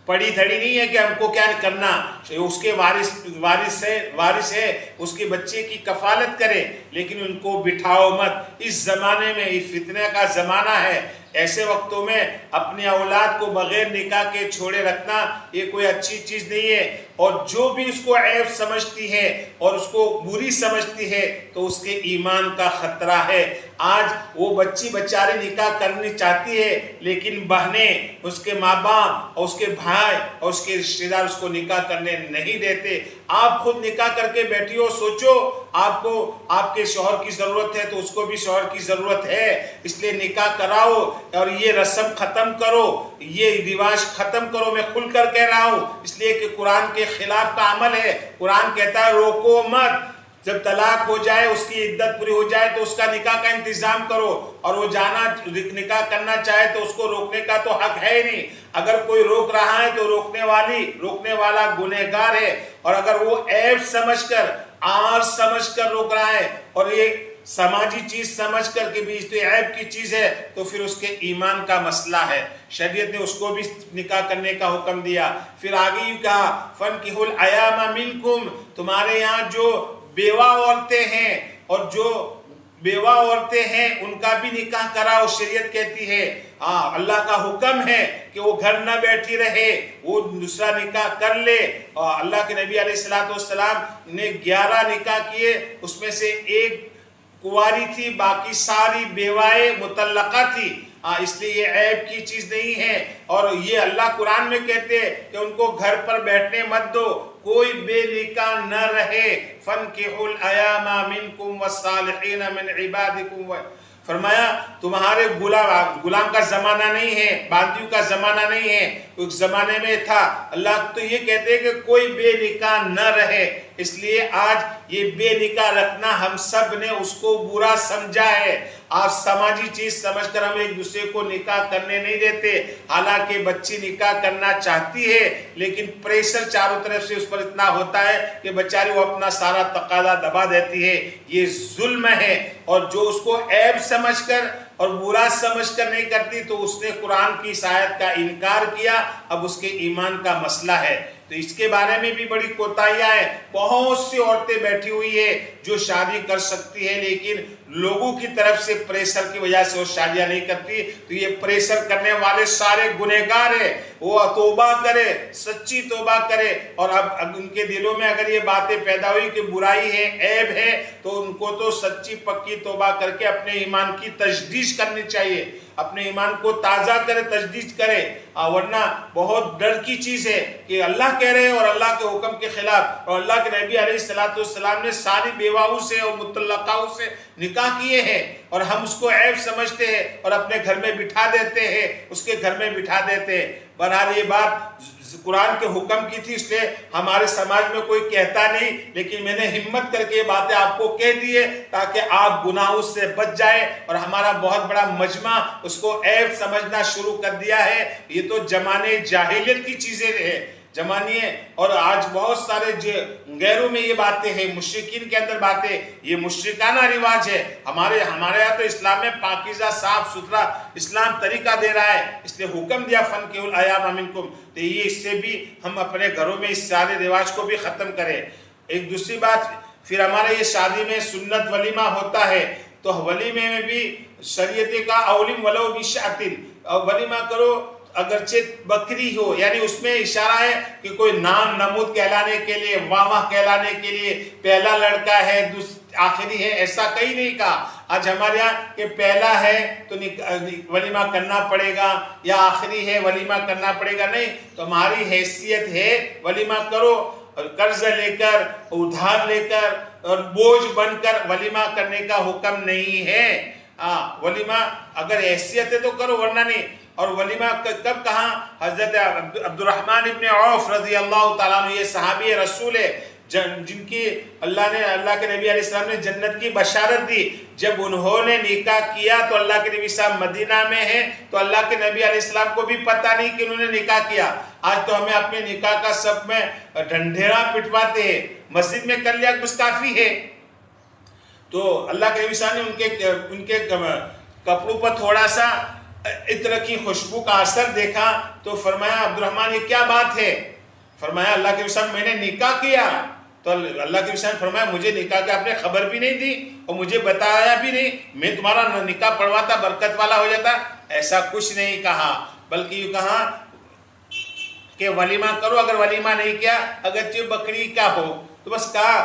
پڑی دھڑی نہیں ہے کہ ہم کو کیا کرنا، اس کے وارث ہے اس کے بچے کی کفالت کرے، لیکن ان کو بٹھاؤ مت۔ اس زمانے میں یہ فتنہ کا زمانہ ہے، ایسے وقتوں میں اپنے اولاد کو بغیر نکاح کے چھوڑے رکھنا یہ کوئی اچھی چیز نہیں ہے۔ اور جو بھی اس کو عیب سمجھتی ہے اور اس کو بری سمجھتی ہے تو اس کے ایمان کا خطرہ ہے۔ آج وہ بچی بیچاری نکاح کرنی چاہتی ہے، لیکن بہنیں، اس کے ماں باپ اور اس کے بھائی اور اس کے رشتہ دار اس کو نکاح کرنے نہیں دیتے۔ آپ خود نکاح کر کے بیٹھی ہو، سوچو آپ کو آپ کے شوہر کی ضرورت ہے تو اس کو بھی شوہر کی ضرورت ہے، اس لیے نکاح کراؤ اور یہ رسم ختم کرو، یہ رواج ختم کرو۔ میں کھل کر کہہ رہا ہوں اس لیے کہ قرآن کے خلاف کا عمل ہے۔ قرآن کہتا ہے روکو مت، جب طلاق ہو جائے اس کی عدت پوری ہو جائے تو اس کا نکاح کا انتظام کرو، اور وہ نکاح کرنا چاہے تو اس کو روکنے کا تو حق ہے ہی نہیں۔ اگر کوئی روک رہا ہے تو روکنے والا گنہگار ہے، اور اگر وہ عیب سمجھ کر آر سمجھ کر روک رہا ہے اور یہ سماجی چیز سمجھ کر کہ بھی تو عیب کی چیز ہے تو پھر اس کے ایمان کا مسئلہ ہے۔ شریعت نے اس کو بھی نکاح کرنے کا حکم دیا۔ پھر آگے یہ کہا فَانْكِحُوا الْأَيَامَ مِنْكُمْ، تمہارے یہاں جو بیوہ عورتیں ہیں اور جو بیوہ عورتیں ہیں ان کا بھی نکاح کراؤ۔ شریعت کہتی ہے اللہ کا حکم ہے کہ وہ گھر نہ بیٹھی رہے، وہ دوسرا نکاح کر لے۔ اور اللہ کے نبی علیہ السلام نے 11 نکاح کیے، اس میں سے ایک کنواری تھی، باقی ساری بیوائیں مطلقہ تھی۔ اس لیے یہ عیب کی چیز نہیں ہے، اور یہ اللہ قرآن میں کہتے ہیں کہ ان کو گھر پر بیٹھنے مت دو، کوئی بے نکاح نہ رہے۔ فَانْكِحُوا الْأَيَامَ مِنْكُمْ وَالصَّالِحِينَ مِنْ عِبَادِكُمْ، فرمایا تمہارے غلام کا زمانہ نہیں ہے، باندیوں کا زمانہ نہیں ہے، ایک زمانے میں تھا۔ اللہ تو یہ کہتے ہیں کہ کوئی بے نکاح نہ رہے، اس لیے آج یہ بے نکاح رکھنا ہم سب نے اس کو برا سمجھا ہے۔ آپ سماجی چیز سمجھ کر ہم ایک دوسرے کو نکاح کرنے نہیں دیتے، حالانکہ بچی نکاح کرنا چاہتی ہے لیکن پریشر چاروں طرف سے اس پر اتنا ہوتا ہے کہ بیچاری وہ اپنا سارا تقاضا دبا دیتی ہے۔ یہ ظلم ہے، اور جو اس کو عیب سمجھ کر اور برا سمجھ کر نہیں کرتی تو اس نے قرآن کی آیت کا انکار کیا اب اس کے ایمان کا مسئلہ ہے۔ تو اس کے بارے میں بھی بڑی کوتاہیاں ہیں۔ بہت سی عورتیں بیٹھی ہوئی ہیں جو شادی کر سکتی ہیں، لیکن لوگوں کی طرف سے پریشر کی وجہ سے وہ شادیاں نہیں کرتی۔ تو یہ پریشر کرنے والے سارے گنہگار ہیں، وہ توبہ کرے، سچی توبہ کرے، اور اب ان کے دلوں میں اگر یہ باتیں پیدا ہوئی کہ برائی ہے، عیب ہے، تو ان کو تو سچی پکی توبہ کر کے اپنے ایمان کی تجدید کرنی چاہیے، اپنے ایمان کو تازہ کرے، تجدید کرے۔ ورنہ بہت ڈر کی چیز ہے کہ اللہ کہہ رہے ہیں اور اللہ کے حکم کے خلاف، اور اللہ کے نبی علیہ السلام نے ساری بیواؤں سے اور مطلقاؤں سے نکاح کیے ہیں، اور ہم اس کو عیب سمجھتے ہیں اور اپنے گھر میں بٹھا دیتے ہیں، اس کے گھر میں بٹھا دیتے ہیں۔ بہرحال یہ بات قرآن کے حکم کی تھی، اس لیے ہمارے سماج میں کوئی کہتا نہیں، لیکن میں نے ہمت کر کے یہ باتیں آپ کو کہہ دی ہے تاکہ آپ گناہوں سے بچ جائیں۔ اور ہمارا بہت بڑا مجمع اس کو عیب سمجھنا شروع کر دیا ہے۔ یہ تو زمانے جاہلیت کی چیزیں ہیں، زمانے، اور آج بہت سارے غیروں میں یہ باتیں ہیں، مشرکین کے اندر باتیں، یہ مشرکانہ رواج ہے۔ ہمارے یہاں تو اسلام میں پاکیزہ صاف ستھرا اسلام طریقہ دے رہا ہے، اس لیے حکم دیا فَانكِحُوا الْأَيَامَ مِنكُمْ، تو یہ اس سے بھی ہم اپنے گھروں میں اس سارے رواج کو بھی ختم کریں۔ ایک دوسری بات، پھر ہمارے یہ شادی میں سنت ولیمہ ہوتا ہے، تو ولیمے میں بھی شریعت کا اولم ولو بشاۃ، ولیمہ کرو اگرچہ بکری ہو، یعنی اس میں اشارہ ہے کہ کوئی نام نمود کہلانے کے لیے، واہ کہلانے کے لیے، پہلا لڑکا ہے آخری ہے، ایسا کہیں نہیں کہا۔ آج ہمارے یہاں کہ پہلا ہے تو ولیمہ کرنا پڑے گا، یا آخری ہے ولیمہ کرنا پڑے گا، نہیں، تو ہماری حیثیت ہے ولیمہ کرو، اور قرض لے کر، ادھار لے کر اور بوجھ بن کر ولیمہ کرنے کا حکم نہیں ہے۔ ولیمہ اگر حیثیت ہے تو کرو، ورنہ نہیں۔ اور ولیمہ کب کہاں؟ حضرت عبد الرحمن ابن عوف رضی اللہ تعالیٰ عنہ، یہ صحابی رسول ہے جن کی اللہ کے نبی علیہ السلام نے جنت کی بشارت دی۔ جب انہوں نے نکاح کیا تو اللہ کے نبی صاحب مدینہ میں ہیں، تو اللہ کے نبی علیہ السلام کو بھی پتہ نہیں کہ انہوں نے نکاح کیا۔ آج تو ہمیں اپنے نکاح کا سب میں ڈھنڈیرا پٹواتے ہیں، مسجد میں کر لیا بس کافی ہے۔ تو اللہ کے نبی صاحب نے ان کے کپڑوں پر تھوڑا سا عطر کی خوشبو کا اثر دیکھا تو فرمایا عبد الرحمن یہ کیا بات ہے؟ فرمایا اللہ کے نبی صاحب میں نے نکاح کیا۔ تو اللہ کے نبی صاحب نے فرمایا مجھے نکاح کے آپ نے خبر بھی نہیں دی اور مجھے بتایا بھی نہیں، میں تمہارا نکاح پڑھواتا برکت والا ہو جاتا۔ ایسا کچھ نہیں کہا، بلکہ یہ کہا کہ ولیمہ کرو، اگر ولیمہ نہیں کیا اگرچہ بکری کا ہو تو بس کہا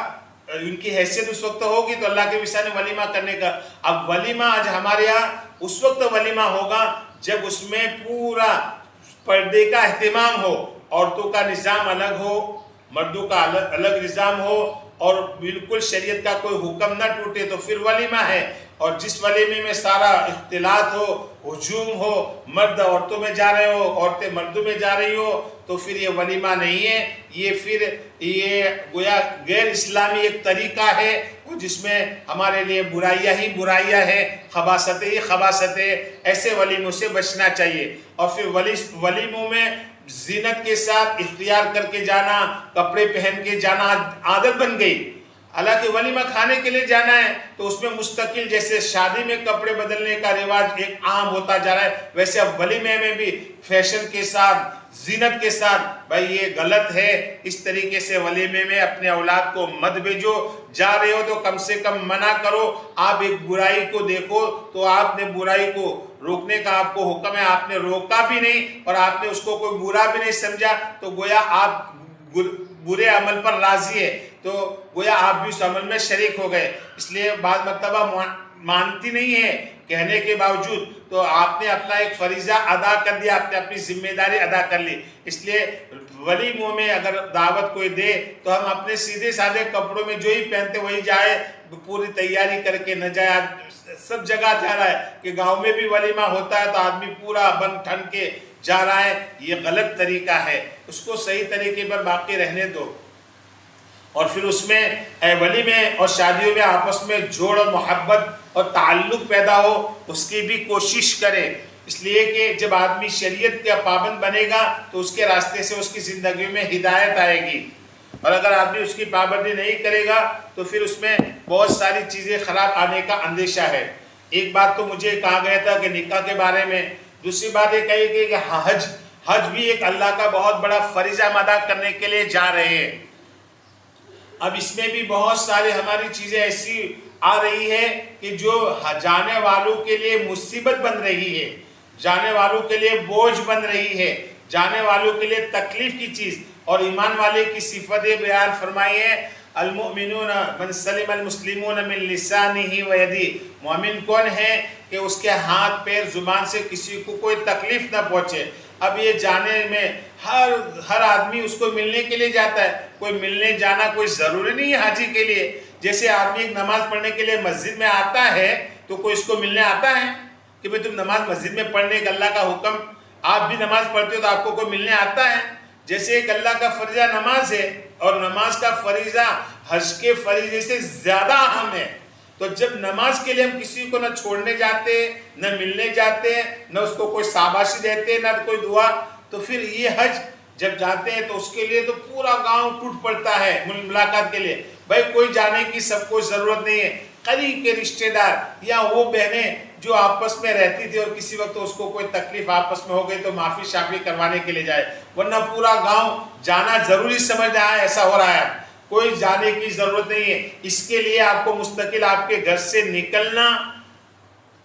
ان کی حیثیت اس وقت ہوگی تو اللہ کے نبی صاحب نے ولیمہ کرنے کا۔ اب ولیمہ آج ہمارے یہاں اس وقت ولیمہ ہوگا جب اس میں پورا پردے کا اہتمام ہو، عورتوں کا نظام الگ ہو، مردوں کا الگ نظام ہو، اور بالکل شریعت کا کوئی حکم نہ ٹوٹے تو پھر ولیمہ ہے۔ اور جس ولیمے میں سارا اختلاط ہو، ہجوم ہو، مرد عورتوں میں جا رہے ہو، عورتیں مردوں میں جا رہی ہو، تو پھر یہ ولیمہ نہیں ہے، یہ گویا غیر اسلامی ایک طریقہ ہے جس میں ہمارے لیے برائیاں ہی برائیاں ہیں، خباثتیں ہی خباثتیں، ایسے ولیموں سے بچنا چاہیے۔ اور پھر ولیموں میں زینت کے ساتھ اختیار کر کے جانا، کپڑے پہن کے جانا عادت بن گئی۔ حالانکہ ولیمہ کھانے کے لیے جانا ہے تو اس میں مستقل، جیسے شادی میں کپڑے بدلنے کا رواج ایک عام ہوتا جا رہا ہے، ویسے اب ولیمے میں بھی فیشن کے ساتھ، زینت کے ساتھ، بھائی یہ غلط ہے۔ اس طریقے سے ولیمے میں اپنے اولاد کو مت بھیجو، جا رہے ہو تو کم سے کم منع کرو۔ آپ ایک برائی کو دیکھو تو آپ نے برائی کو روکنے کا آپ کو حکم ہے، آپ نے روکا بھی نہیں اور آپ نے اس کو کوئی برا بھی نہیں سمجھا، تو گویا آپ برے عمل پر راضی ہے، تو گویا آپ بھی اس عمل میں شریک ہو گئے۔ اس لیے بعض مرتبہ مانتی نہیں ہے کہنے کے باوجود، تو آپ نے اپنا ایک فریضہ ادا کر دیا، آپ نے اپنی ذمہ داری ادا کر لی۔ اس لیے ولیموں میں اگر دعوت کوئی دے تو ہم اپنے سیدھے سادے کپڑوں میں جو ہی پہنتے وہی جائے، پوری تیاری کر کے نہ جائے۔ سب جگہ جا رہا ہے کہ گاؤں میں بھی ولیمہ ہوتا ہے تو آدمی پورا بن ٹھن کے جا رہا ہے، یہ غلط طریقہ ہے، اس کو صحیح طریقے پر باقی رہنے دو۔ اور پھر اس میں ولیمے اور شادیوں میں آپس میں جوڑ اور محبت اور تعلق پیدا ہو، اس کی بھی کوشش کریں، اس لیے کہ جب آدمی شریعت کا پابند بنے گا تو اس کے راستے سے اس کی زندگی میں ہدایت آئے گی، اور اگر آدمی اس کی پابندی نہیں کرے گا تو پھر اس میں بہت ساری چیزیں خراب آنے کا اندیشہ ہے۔ ایک بات تو مجھے کہا گیا تھا کہ نکاح کے بارے میں، دوسری بات یہ کہی گئی کہ حج بھی ایک اللہ کا بہت بڑا فریضہ ادا کرنے کے لیے جا رہے ہیں. اب اس میں بھی بہت سارے ہماری چیزیں ایسی آ رہی ہے کہ جو جانے والوں کے لیے مصیبت بن رہی ہے، جانے والوں کے لیے بوجھ بن رہی ہے، جانے والوں کے لیے تکلیف کی چیز. اور ایمان والے کی صفتیں بیان فرمائی ہے، المؤمنون من سلم المسلمون من لسانه و یدی. مومن کون ہے کہ اس کے ہاتھ پیر زبان سے کسی کو کوئی تکلیف نہ پہنچے. اب یہ جانے میں ہر آدمی اس کو ملنے کے لیے جاتا ہے. کوئی ملنے جانا کوئی ضروری نہیں ہے حاجی کے لیے. جیسے آدمی ایک نماز پڑھنے کے لیے مسجد میں آتا ہے تو کوئی اس کو ملنے آتا ہے کہ بھئی تم نماز مسجد میں پڑھنے کا اللہ کا حکم، آپ بھی نماز پڑھتے ہو تو آپ کو کوئی ملنے آتا ہے. جیسے ایک اللہ کا فریضہ نماز ہے اور نماز کا فریضہ حج کے فریضے سے زیادہ اہم ہے. تو جب نماز کے لیے ہم کسی کو نہ چھوڑنے جاتے، نہ ملنے جاتے، نہ اس کو کوئی شاباشی دیتے، نہ کوئی دعا، تو پھر یہ حج جب جاتے ہیں تو اس کے لیے تو پورا گاؤں ٹوٹ پڑتا ہے ملاقات کے لیے. بھائی کوئی جانے کی سب کو ضرورت نہیں ہے. قریب کے رشتہ دار یا وہ بہنیں جو آپس میں رہتی تھی اور کسی وقت اس کو کوئی تکلیف آپس میں ہو گئی تو معافی شافی کروانے کے لیے جائے، ورنہ پورا گاؤں جانا ضروری سمجھ رہا ہے. ایسا ہو رہا ہے، کوئی جانے کی ضرورت نہیں ہے. اس کے لیے آپ کو مستقل آپ کے گھر سے نکلنا،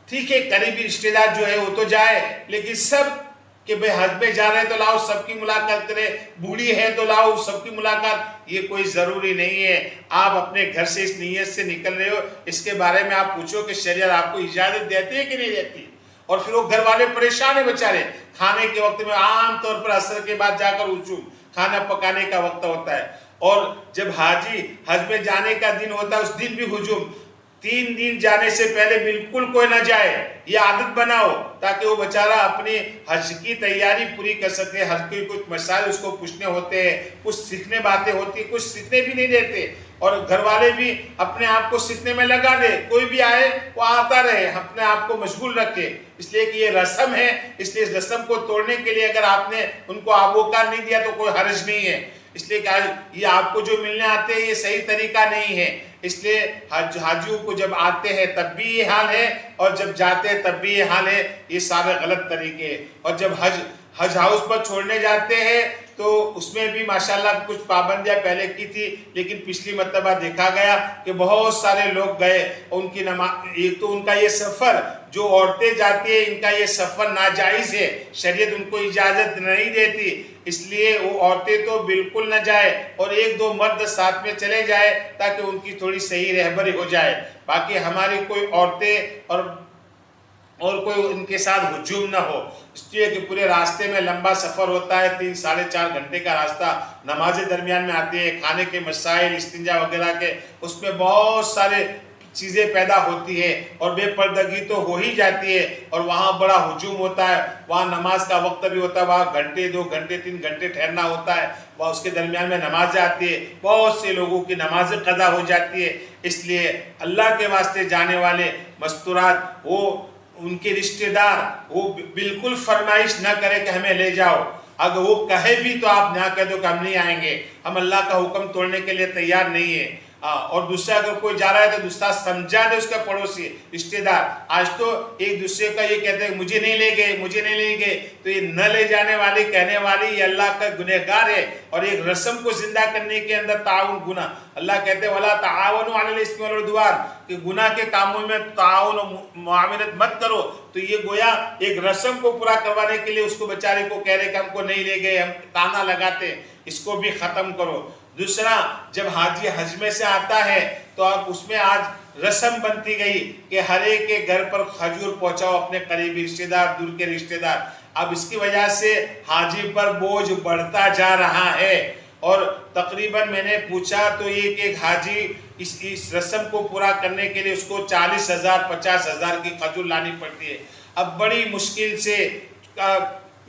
ٹھیک ہے قریبی رشتہ دار جو ہے وہ تو جائے، لیکن سب کہ بھئی حج میں جا رہے تو لاؤ سب کی ملاقات کرے، بوڑھی ہے تو لاؤ سب کی ملاقات، یہ کوئی ضروری نہیں ہے. آپ اپنے گھر سے اس نیت سے نکل رہے ہو، اس کے بارے میں آپ پوچھو کہ شریعت آپ کو اجازت دیتی ہے کہ نہیں دیتی. اور پھر وہ گھر والے پریشان ہیں بیچارے. کھانے کے وقت میں عام طور پر عصر کے بعد جا کر ہجوم، کھانا پکانے کا وقت ہوتا ہے، اور جب حاجی حج میں جانے کا دن ہوتا ہے اس دن بھی ہجوم. 3 دن جانے سے پہلے بالکل کوئی نہ جائے. یہ عادت بناؤ تاکہ وہ بیچارہ اپنی حج کی تیاری پوری کر سکے. حج کے کچھ مسائل اس کو پوچھنے ہوتے ہیں، کچھ سیکھنے باتیں ہوتی ہیں، کچھ سیکھنے بھی نہیں دیتے، اور گھر والے بھی اپنے آپ کو سیکھنے میں لگا دے. کوئی بھی آئے وہ آتا رہے، اپنے آپ کو مشغول رکھے، اس لیے کہ یہ رسم ہے. اس لیے اس رسم کو توڑنے کے لیے اگر آپ نے ان کو آبوکار نہیں دیا تو کوئی حرج نہیں ہے. اس لیے کہ یہ آپ کو جو ملنے آتے ہیں یہ صحیح طریقہ نہیں ہے. اس لیے حاجیوں کو جب آتے ہیں تب بھی یہ حال ہے، اور جب جاتے ہیں تب بھی یہ حال ہے. یہ سارے غلط طریقے. اور جب حج ہاؤس پر چھوڑنے جاتے ہیں تو اس میں بھی ماشاءاللہ کچھ پابندیاں پہلے کی تھی، لیکن پچھلی مرتبہ دیکھا گیا کہ بہت سارے لوگ گئے. ان کی ایک تو ان کا یہ سفر جو عورتیں جاتی ہیں ان کا یہ سفر ناجائز ہے، شریعت ان کو اجازت نہیں دیتی. اس لیے وہ عورتیں تو بالکل نہ جائے، اور 1-2 مرد ساتھ میں چلے جائے تاکہ ان کی تھوڑی صحیح رہبری ہو جائے. باقی ہماری کوئی عورتیں اور کوئی ان کے ساتھ ہجوم نہ ہو. اس لیے کہ پورے راستے میں لمبا سفر ہوتا ہے، 3-4.5 گھنٹے کا راستہ. نمازیں درمیان میں آتی ہے، کھانے کے مسائل استنجا وغیرہ کے، اس میں بہت سارے چیزیں پیدا ہوتی ہے، اور بے پردگی تو ہو ہی جاتی ہے. اور وہاں بڑا ہجوم ہوتا ہے، وہاں نماز کا وقت بھی ہوتا ہے، وہاں گھنٹے 2 گھنٹے 3 گھنٹے ٹھہرنا ہوتا ہے، وہاں اس کے درمیان میں نمازیں آتی ہے، بہت سے لوگوں کی نمازیں قضا ہو جاتی ہے. اس لیے اللہ کے واسطے جانے والے مستورات، وہ ان کے رشتہ دار وہ بالکل فرمائش نہ کرے کہ ہمیں لے جاؤ. اگر وہ کہے بھی تو آپ نہ کہہ دو کہ ہم نہیں آئیں گے، ہم اللہ کا حکم توڑنے کے لیے تیار نہیں ہیں. اور دوسرا اگر کوئی جا رہا ہے تو دوسرا سمجھا دے اس کا پڑوسی رشتہ دار. آج تو ایک دوسرے کا یہ کہتے ہیں مجھے نہیں لے گئے، مجھے نہیں لے گئے، تو یہ نہ لے جانے والی کہنے والی یہ اللہ کا گنہگار ہے. اور ایک رسم کو زندہ کرنے کے اندر تعاون گناہ. اللہ کہتے ہیں وَلَا تَعَاوَنُوا عَلَى الْإِثْمِ وَالْعُدْوَانِ، کہ گناہ کے کاموں میں تعاون و معاونت مت کرو. تو یہ گویا ایک رسم کو پورا کروانے کے لیے اس کو بیچارے کو کہہ رہے کہ ہم کو نہیں لے گئے، ہم تانا لگاتے، اس کو بھی ختم کرو. دوسرا، جب حاجی حج میں سے آتا ہے تو اب اس میں آج رسم بنتی گئی کہ ہر ایک کے گھر پر کھجور پہنچاؤ، اپنے قریبی رشتہ دار، دور کے رشتہ دار. اب اس کی وجہ سے حاجی پر بوجھ بڑھتا جا رہا ہے. اور تقریباً میں نے پوچھا تو یہ کہ ایک حاجی اس رسم کو پورا کرنے کے لیے اس کو 40,000 50,000 کی کھجور لانی پڑتی ہے. اب بڑی مشکل سے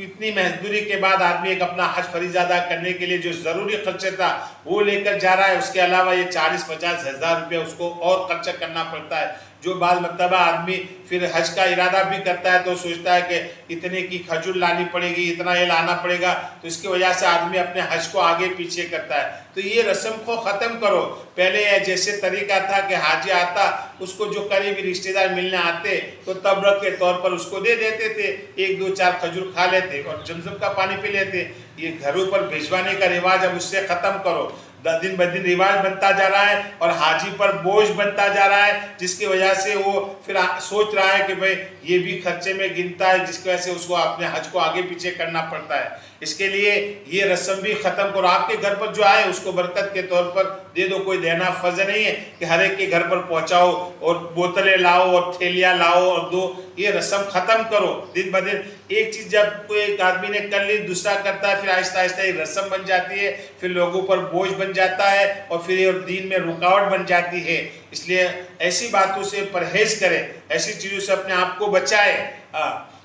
اتنی مزدوری کے بعد آدمی ایک اپنا حج فریضہ ادا کرنے کے لیے جو ضروری خرچہ تھا وہ لے کر جا رہا ہے. اس کے علاوہ یہ 40-50 ہزار روپے اس کو اور خرچہ کرنا پڑتا ہے. جو بعض مرتبہ آدمی پھر حج کا ارادہ بھی کرتا ہے تو سوچتا ہے کہ اتنے کی کھجور لانی پڑے گی، اتنا یہ لانا پڑے گا، تو اس کی وجہ سے آدمی اپنے حج کو آگے پیچھے کرتا ہے. تو یہ رسم کو ختم کرو. پہلے جیسے طریقہ تھا کہ حاجی آتا، اس کو جو قریبی رشتہ دار ملنے آتے تو تبرک کے طور پر اس کو دے دیتے تھے، 1-2-4 کھجور کھا لیتے اور زمزم کا پانی پی لیتے. یہ گھروں پر بھیجوانے کا رواج اب اس سے ختم کرو. دن بدن رواج بنتا جا رہا ہے اور حاجی پر بوجھ بنتا جا رہا ہے، جس کی وجہ سے وہ پھر سوچ رہا ہے کہ بھئی یہ بھی خرچے میں گنتا ہے، جس کی وجہ سے اس کو اپنے حج کو آگے پیچھے کرنا پڑتا ہے. اس کے لیے یہ رسم بھی ختم کرو. آپ کے گھر پر جو آئے اس کو برکت کے طور پر دے دو. کوئی دینا فرض نہیں ہے کہ ہر ایک کے گھر پر پہنچاؤ اور بوتلیں لاؤ اور تھیلیاں لاؤ اور دو. یہ رسم ختم کرو. دن بدن ایک چیز جب کوئی ایک آدمی نے کر لی دوسرا کرتا ہے، پھر آہستہ آہستہ یہ رسم بن جاتی ہے، پھر لوگوں پر بوجھ بن جاتا ہے اور پھر یہ دین میں رکاوٹ بن جاتی ہے. اس لیے ایسی باتوں سے پرہیز کرے، ایسی چیزوں سے اپنے آپ کو بچائے.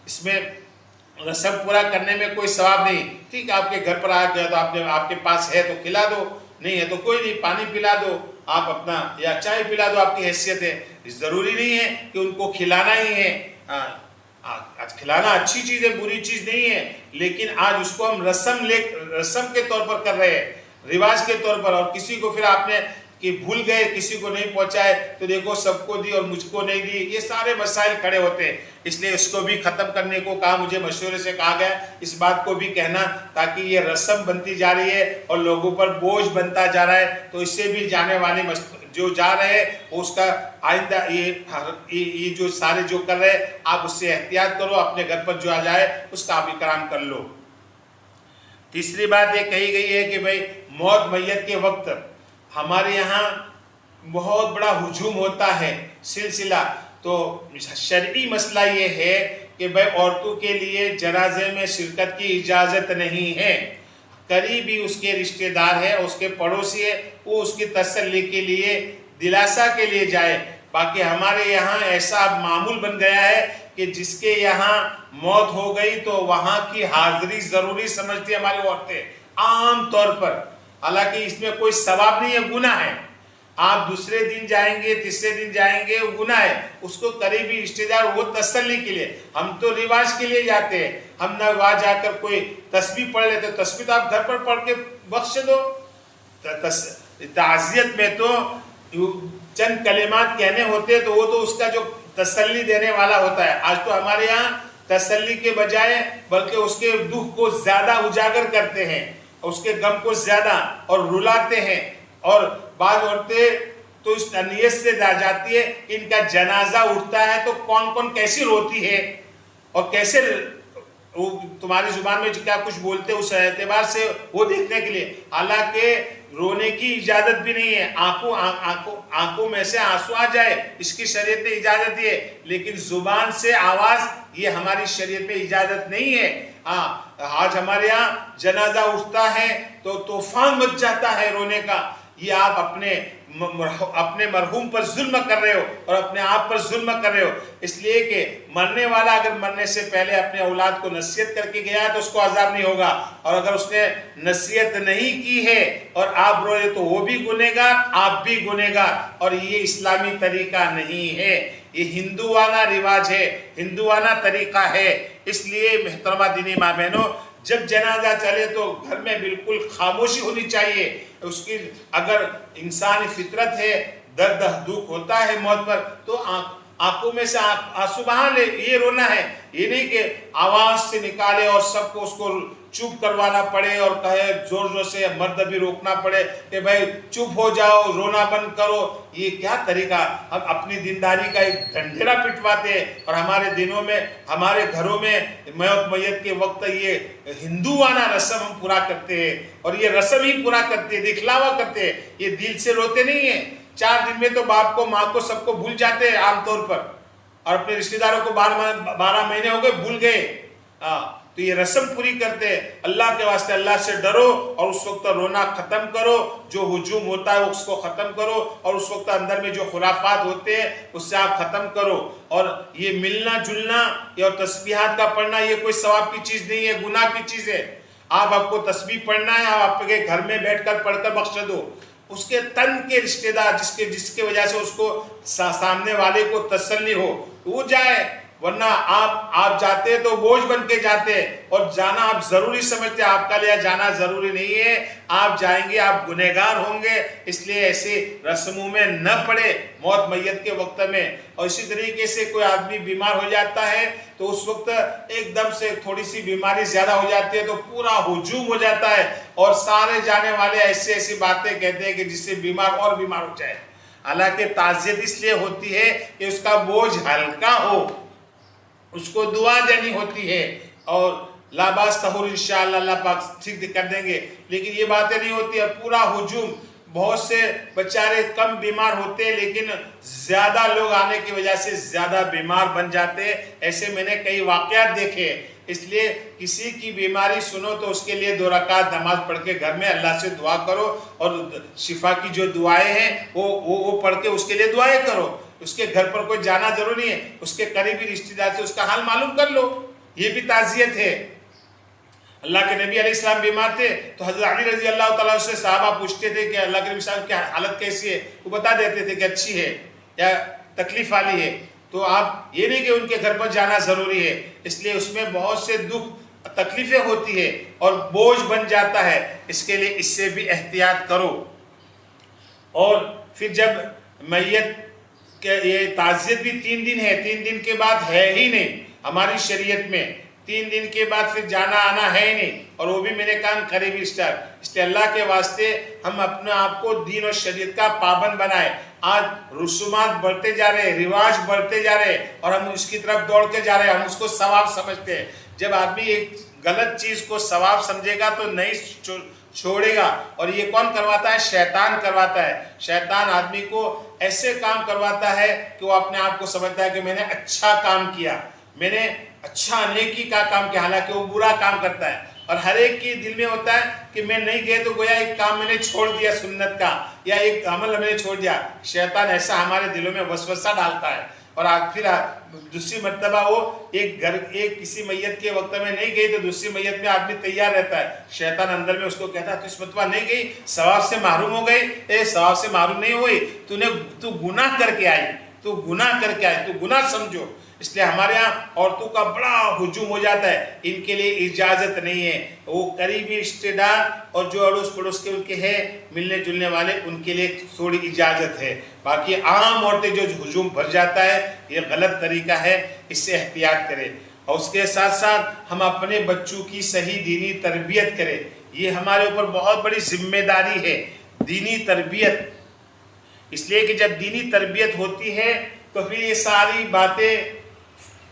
اس میں رسم پورا کرنے میں کوئی ثواب نہیں. ٹھیک ہے، آپ کے گھر پر آ گیا تو آپ کے پاس ہے تو کھلا دو، نہیں ہے تو کوئی نہیں، پانی پلا دو آپ اپنا، یا چائے پلا دو، آپ کی حیثیت ہے. ضروری نہیں ہے کہ ان کو کھلانا ہی ہے. کھلانا اچھی چیز ہے، بری چیز نہیں ہے، لیکن آج اس کو ہم رسم کے طور پر کر رہے ہیں، رواج کے طور پر. اور کسی کو پھر آپ نے کہ بھول گئے، کسی کو نہیں پہنچائے تو دیکھو سب کو دی اور مجھ کو نہیں دی، یہ سارے مسائل کھڑے ہوتے ہیں. اس لیے اس کو بھی ختم کرنے کو کہا، مجھے مشورے سے کہا گیا اس بات کو بھی کہنا، تاکہ یہ رسم بنتی جا رہی ہے اور لوگوں پر بوجھ بنتا جا رہا ہے. تو اس سے بھی جانے والے جو جا رہے ہیں اس کا آئندہ یہ جو سارے جو کر رہے ہیں آپ اس سے احتیاط کرو. اپنے گھر پر جو آ جائے اس کا آپ اکرام کر لو. تیسری بات یہ کہی گئی ہے کہ بھئی موت میت کے وقت ہمارے یہاں بہت بڑا ہجوم ہوتا ہے سلسلہ. تو شرعی مسئلہ یہ ہے کہ بھئی عورتوں کے لیے جنازے میں شرکت کی اجازت نہیں ہے. قریبی اس کے رشتہ دار ہے، اس کے پڑوسی ہے، وہ اس کی تسلی کے لیے دلاسا کے لیے جائے. باقی ہمارے یہاں ایسا معمول بن گیا ہے کہ جس کے یہاں موت ہو گئی تو وہاں کی حاضری ضروری سمجھتی ہماری عورتیں عام طور پر. حالانکہ اس میں کوئی ثواب نہیں ہے، گناہ ہے. آپ دوسرے دن جائیں گے، تیسرے دن جائیں گے، وہ گناہ ہے. اس کو قریبی رشتہ دار وہ تسلی کے لیے، ہم تو رواج کے لیے جاتے ہیں. ہم نہ وہاں جا کر کوئی تسبیح پڑھ لیتے، تسبیح تو آپ گھر پر پڑھ کے بخش دو. تعزیت میں تو چند کلمات کہنے ہوتے تو وہ تو اس کا جو تسلی دینے والا ہوتا ہے. آج تو ہمارے یہاں تسلی کے بجائے بلکہ اس کے دکھ کو زیادہ اجاگر کرتے ہیں، اس کے غم کو زیادہ اور رلاتے ہیں. اور بعض عورتیں تو اس نیت سے جاتی ہے کہ ان کا جنازہ اٹھتا ہے تو کون کون کیسی روتی ہے اور کیسے تمہاری زبان میں کیا کچھ بولتے اس اعتبار سے وہ دیکھنے کے لیے. حالانکہ رونے کی اجازت بھی نہیں ہے. آنکھوں میں سے آنسو آ جائے اس کی شریعت نے اجازت دی ہے، لیکن زبان سے آواز یہ ہماری شریعت میں اجازت نہیں ہے. آج ہمارے یہاں جنازہ اٹھتا ہے تو طوفان مچ جاتا ہے رونے کا. یہ آپ اپنے مرحوم پر ظلم کر رہے ہو اور اپنے آپ پر ظلم کر رہے ہو. اس لیے کہ مرنے والا اگر مرنے سے پہلے اپنے اولاد کو نصیحت کر کے گیا ہے تو اس کو عذاب نہیں ہوگا، اور اگر اس نے نصیحت نہیں کی ہے اور آپ روئے تو وہ بھی گنہگار، آپ بھی گنہگار. اور یہ اسلامی طریقہ نہیں ہے، یہ ہندوانہ رواج ہے، ہندوانہ طریقہ ہے. اس لیے محترمہ دینی ماں بہنوں، جب جنازہ چلے تو گھر میں بالکل خاموشی ہونی چاہیے. اس کی اگر انسانی فطرت ہے، درد دکھ ہوتا ہے موت پر تو آنکھوں میں سے آنسو بہا لے. یہ رونا ہے، یہ نہیں کہ آواز سے نکالے اور سب کو اس کو چپ کروانا پڑے اور کہے زور زور سے، مرد بھی روکنا پڑے کہ بھائی چپ ہو جاؤ، رونا بند کرو. یہ کیا طریقہ؟ ہم اپنی دینداری کا ایک ڈنڈیرا پٹواتے ہیں اور ہمارے دنوں میں، ہمارے گھروں میں موت میت کے وقت یہ ہندوانہ رسم ہم پورا کرتے ہیں اور یہ رسم ہی پورا کرتے ہیں، دکھلاوا کرتے ہیں. یہ دل سے روتے نہیں ہیں. 4 دن میں تو باپ کو، ماں کو، سب کو بھول جاتے ہیں عام طور پر، اور اپنے رشتہ داروں کو 12 مہینے ہو گئے بھول گئے. تو یہ رسم پوری کرتے ہیں. اللہ کے واسطے اللہ سے ڈرو اور اس وقت رونا ختم کرو. جو ہجوم ہوتا ہے اس کو ختم کرو اور اس وقت اندر میں جو خرافات ہوتے ہیں اس سے آپ ختم کرو. اور یہ ملنا جلنا اور تسبیحات کا پڑھنا یہ کوئی ثواب کی چیز نہیں ہے، گناہ کی چیز ہے. آپ کو تسبیح پڑھنا ہے، آپ کے گھر میں بیٹھ کر پڑھ کر بخش دو. اس کے تن کے رشتہ دار جس کے وجہ سے اس کو سامنے والے کو تسلی ہو وہ جائے، ورنہ آپ جاتے ہیں تو بوجھ بن کے جاتے ہیں، اور جانا آپ ضروری سمجھتے ہیں، آپ کا لئے جانا ضروری نہیں ہے، آپ جائیں گے آپ گنہگار ہوں گے، اس لیے ایسے رسموں میں نہ پڑے موت میت کے وقت میں۔ اور اسی طریقے سے کوئی آدمی بیمار ہو جاتا ہے تو اس وقت ایک دم سے تھوڑی سی بیماری زیادہ ہو جاتی ہے تو پورا ہجوم ہو جاتا ہے، اور سارے جانے والے ایسی باتیں کہتے ہیں کہ جس سے بیمار اور بیمار ہو جائے۔ حالانکہ تعزیت اس لیے ہوتی ہے کہ اس کا بوجھ ہلکا ہو، اس کو دعا دینی ہوتی ہے، اور لا باس طہور انشاءاللہ اللہ پاک ٹھیک کر دیں گے، لیکن یہ باتیں نہیں ہوتی ہے، پورا ہجوم۔ بہت سے بچارے کم بیمار ہوتے ہیں لیکن زیادہ لوگ آنے کی وجہ سے زیادہ بیمار بن جاتے ہیں، ایسے میں نے کئی واقعات دیکھے۔ اس لیے کسی کی بیماری سنو تو اس کے لیے 2 رکعت نماز پڑھ کے گھر میں اللہ سے دعا کرو، اور شفا کی جو دعائیں ہیں وہ پڑھ کے اس کے لیے دعائیں کرو۔ اس کے گھر پر کوئی جانا ضروری ہے، اس کے قریبی رشتہ دار سے اس کا حال معلوم کر لو، یہ بھی تعزیت ہے۔ اللہ کے نبی علیہ السلام بیمار تھے تو حضرت علی رضی اللہ تعالیٰ سے صحابہ پوچھتے تھے کہ اللہ کے نبی صاحب کی حالت کیسی ہے، وہ بتا دیتے تھے کہ اچھی ہے یا تکلیف والی ہے، تو آپ یہ نہیں کہ ان کے گھر پر جانا ضروری ہے، اس لیے اس میں بہت سے دکھ تکلیفیں ہوتی ہے اور بوجھ بن جاتا ہے، اس کے لیے اس سے بھی احتیاط کرو۔ اور پھر جب میت کہ یہ تعزیت بھی 3 دن ہے، 3 دن کے بعد ہے ہی نہیں ہماری شریعت میں، 3 دن کے بعد پھر جانا آنا ہے ہی نہیں، اور وہ بھی میں نے کہا قریبی رشتہ دار۔ اس لیے اللہ کے واسطے ہم اپنے آپ کو دین اور شریعت کا پابند بنائے۔ آج رسومات بڑھتے جا رہے ہیں، رواج بڑھتے جا رہے ہیں، اور ہم اس کی طرف دوڑ کے جا رہے ہیں، ہم اس کو ثواب سمجھتے ہیں۔ جب آدمی ایک غلط چیز کو ثواب سمجھے گا تو نہیں چھوڑے گا، اور یہ کون کرواتا ہے؟ شیطان کرواتا ہے۔ شیطان آدمی کو ایسے کام کرواتا ہے کہ وہ اپنے آپ کو سمجھتا ہے کہ میں نے اچھا کام کیا، میں نے اچھا نیکی کا کام کیا، حالانکہ وہ برا کام کرتا ہے۔ اور ہر ایک کے دل میں ہوتا ہے کہ میں نہیں گئے تو گویا ایک کام میں نے چھوڑ دیا سنت کا، یا ایک عمل میں نے چھوڑ دیا۔ شیطان ایسا ہمارے دلوں میں وسوسہ ڈالتا ہے، اور پھر دوسری مرتبہ وہ ایک کسی میت کے وقت میں نہیں گئی تو دوسری میت میں آدمی تیار رہتا ہے، شیطان اندر میں اس کو کہتا ہے تو اس مرتبہ نہیں گئی، ثواب سے محروم ہو گئی۔ ثواب سے محروم نہیں ہوئی، تو گناہ کر کے آئی، تو گناہ سمجھو۔ اس لیے ہمارے ہاں عورتوں کا بڑا ہجوم ہو جاتا ہے، ان کے لیے اجازت نہیں ہے، وہ قریبی رشتہ دار اور جو اڑوس پڑوس کے ان کے ہیں ملنے جلنے والے، ان کے لیے تھوڑی اجازت ہے۔ باقی عام عورتیں جو ہجوم بھر جاتا ہے یہ غلط طریقہ ہے، اس سے احتیاط کریں۔ اور اس کے ساتھ ساتھ ہم اپنے بچوں کی صحیح دینی تربیت کریں، یہ ہمارے اوپر بہت بڑی ذمہ داری ہے، دینی تربیت۔ اس لیے کہ جب دینی تربیت ہوتی ہے تو پھر یہ ساری باتیں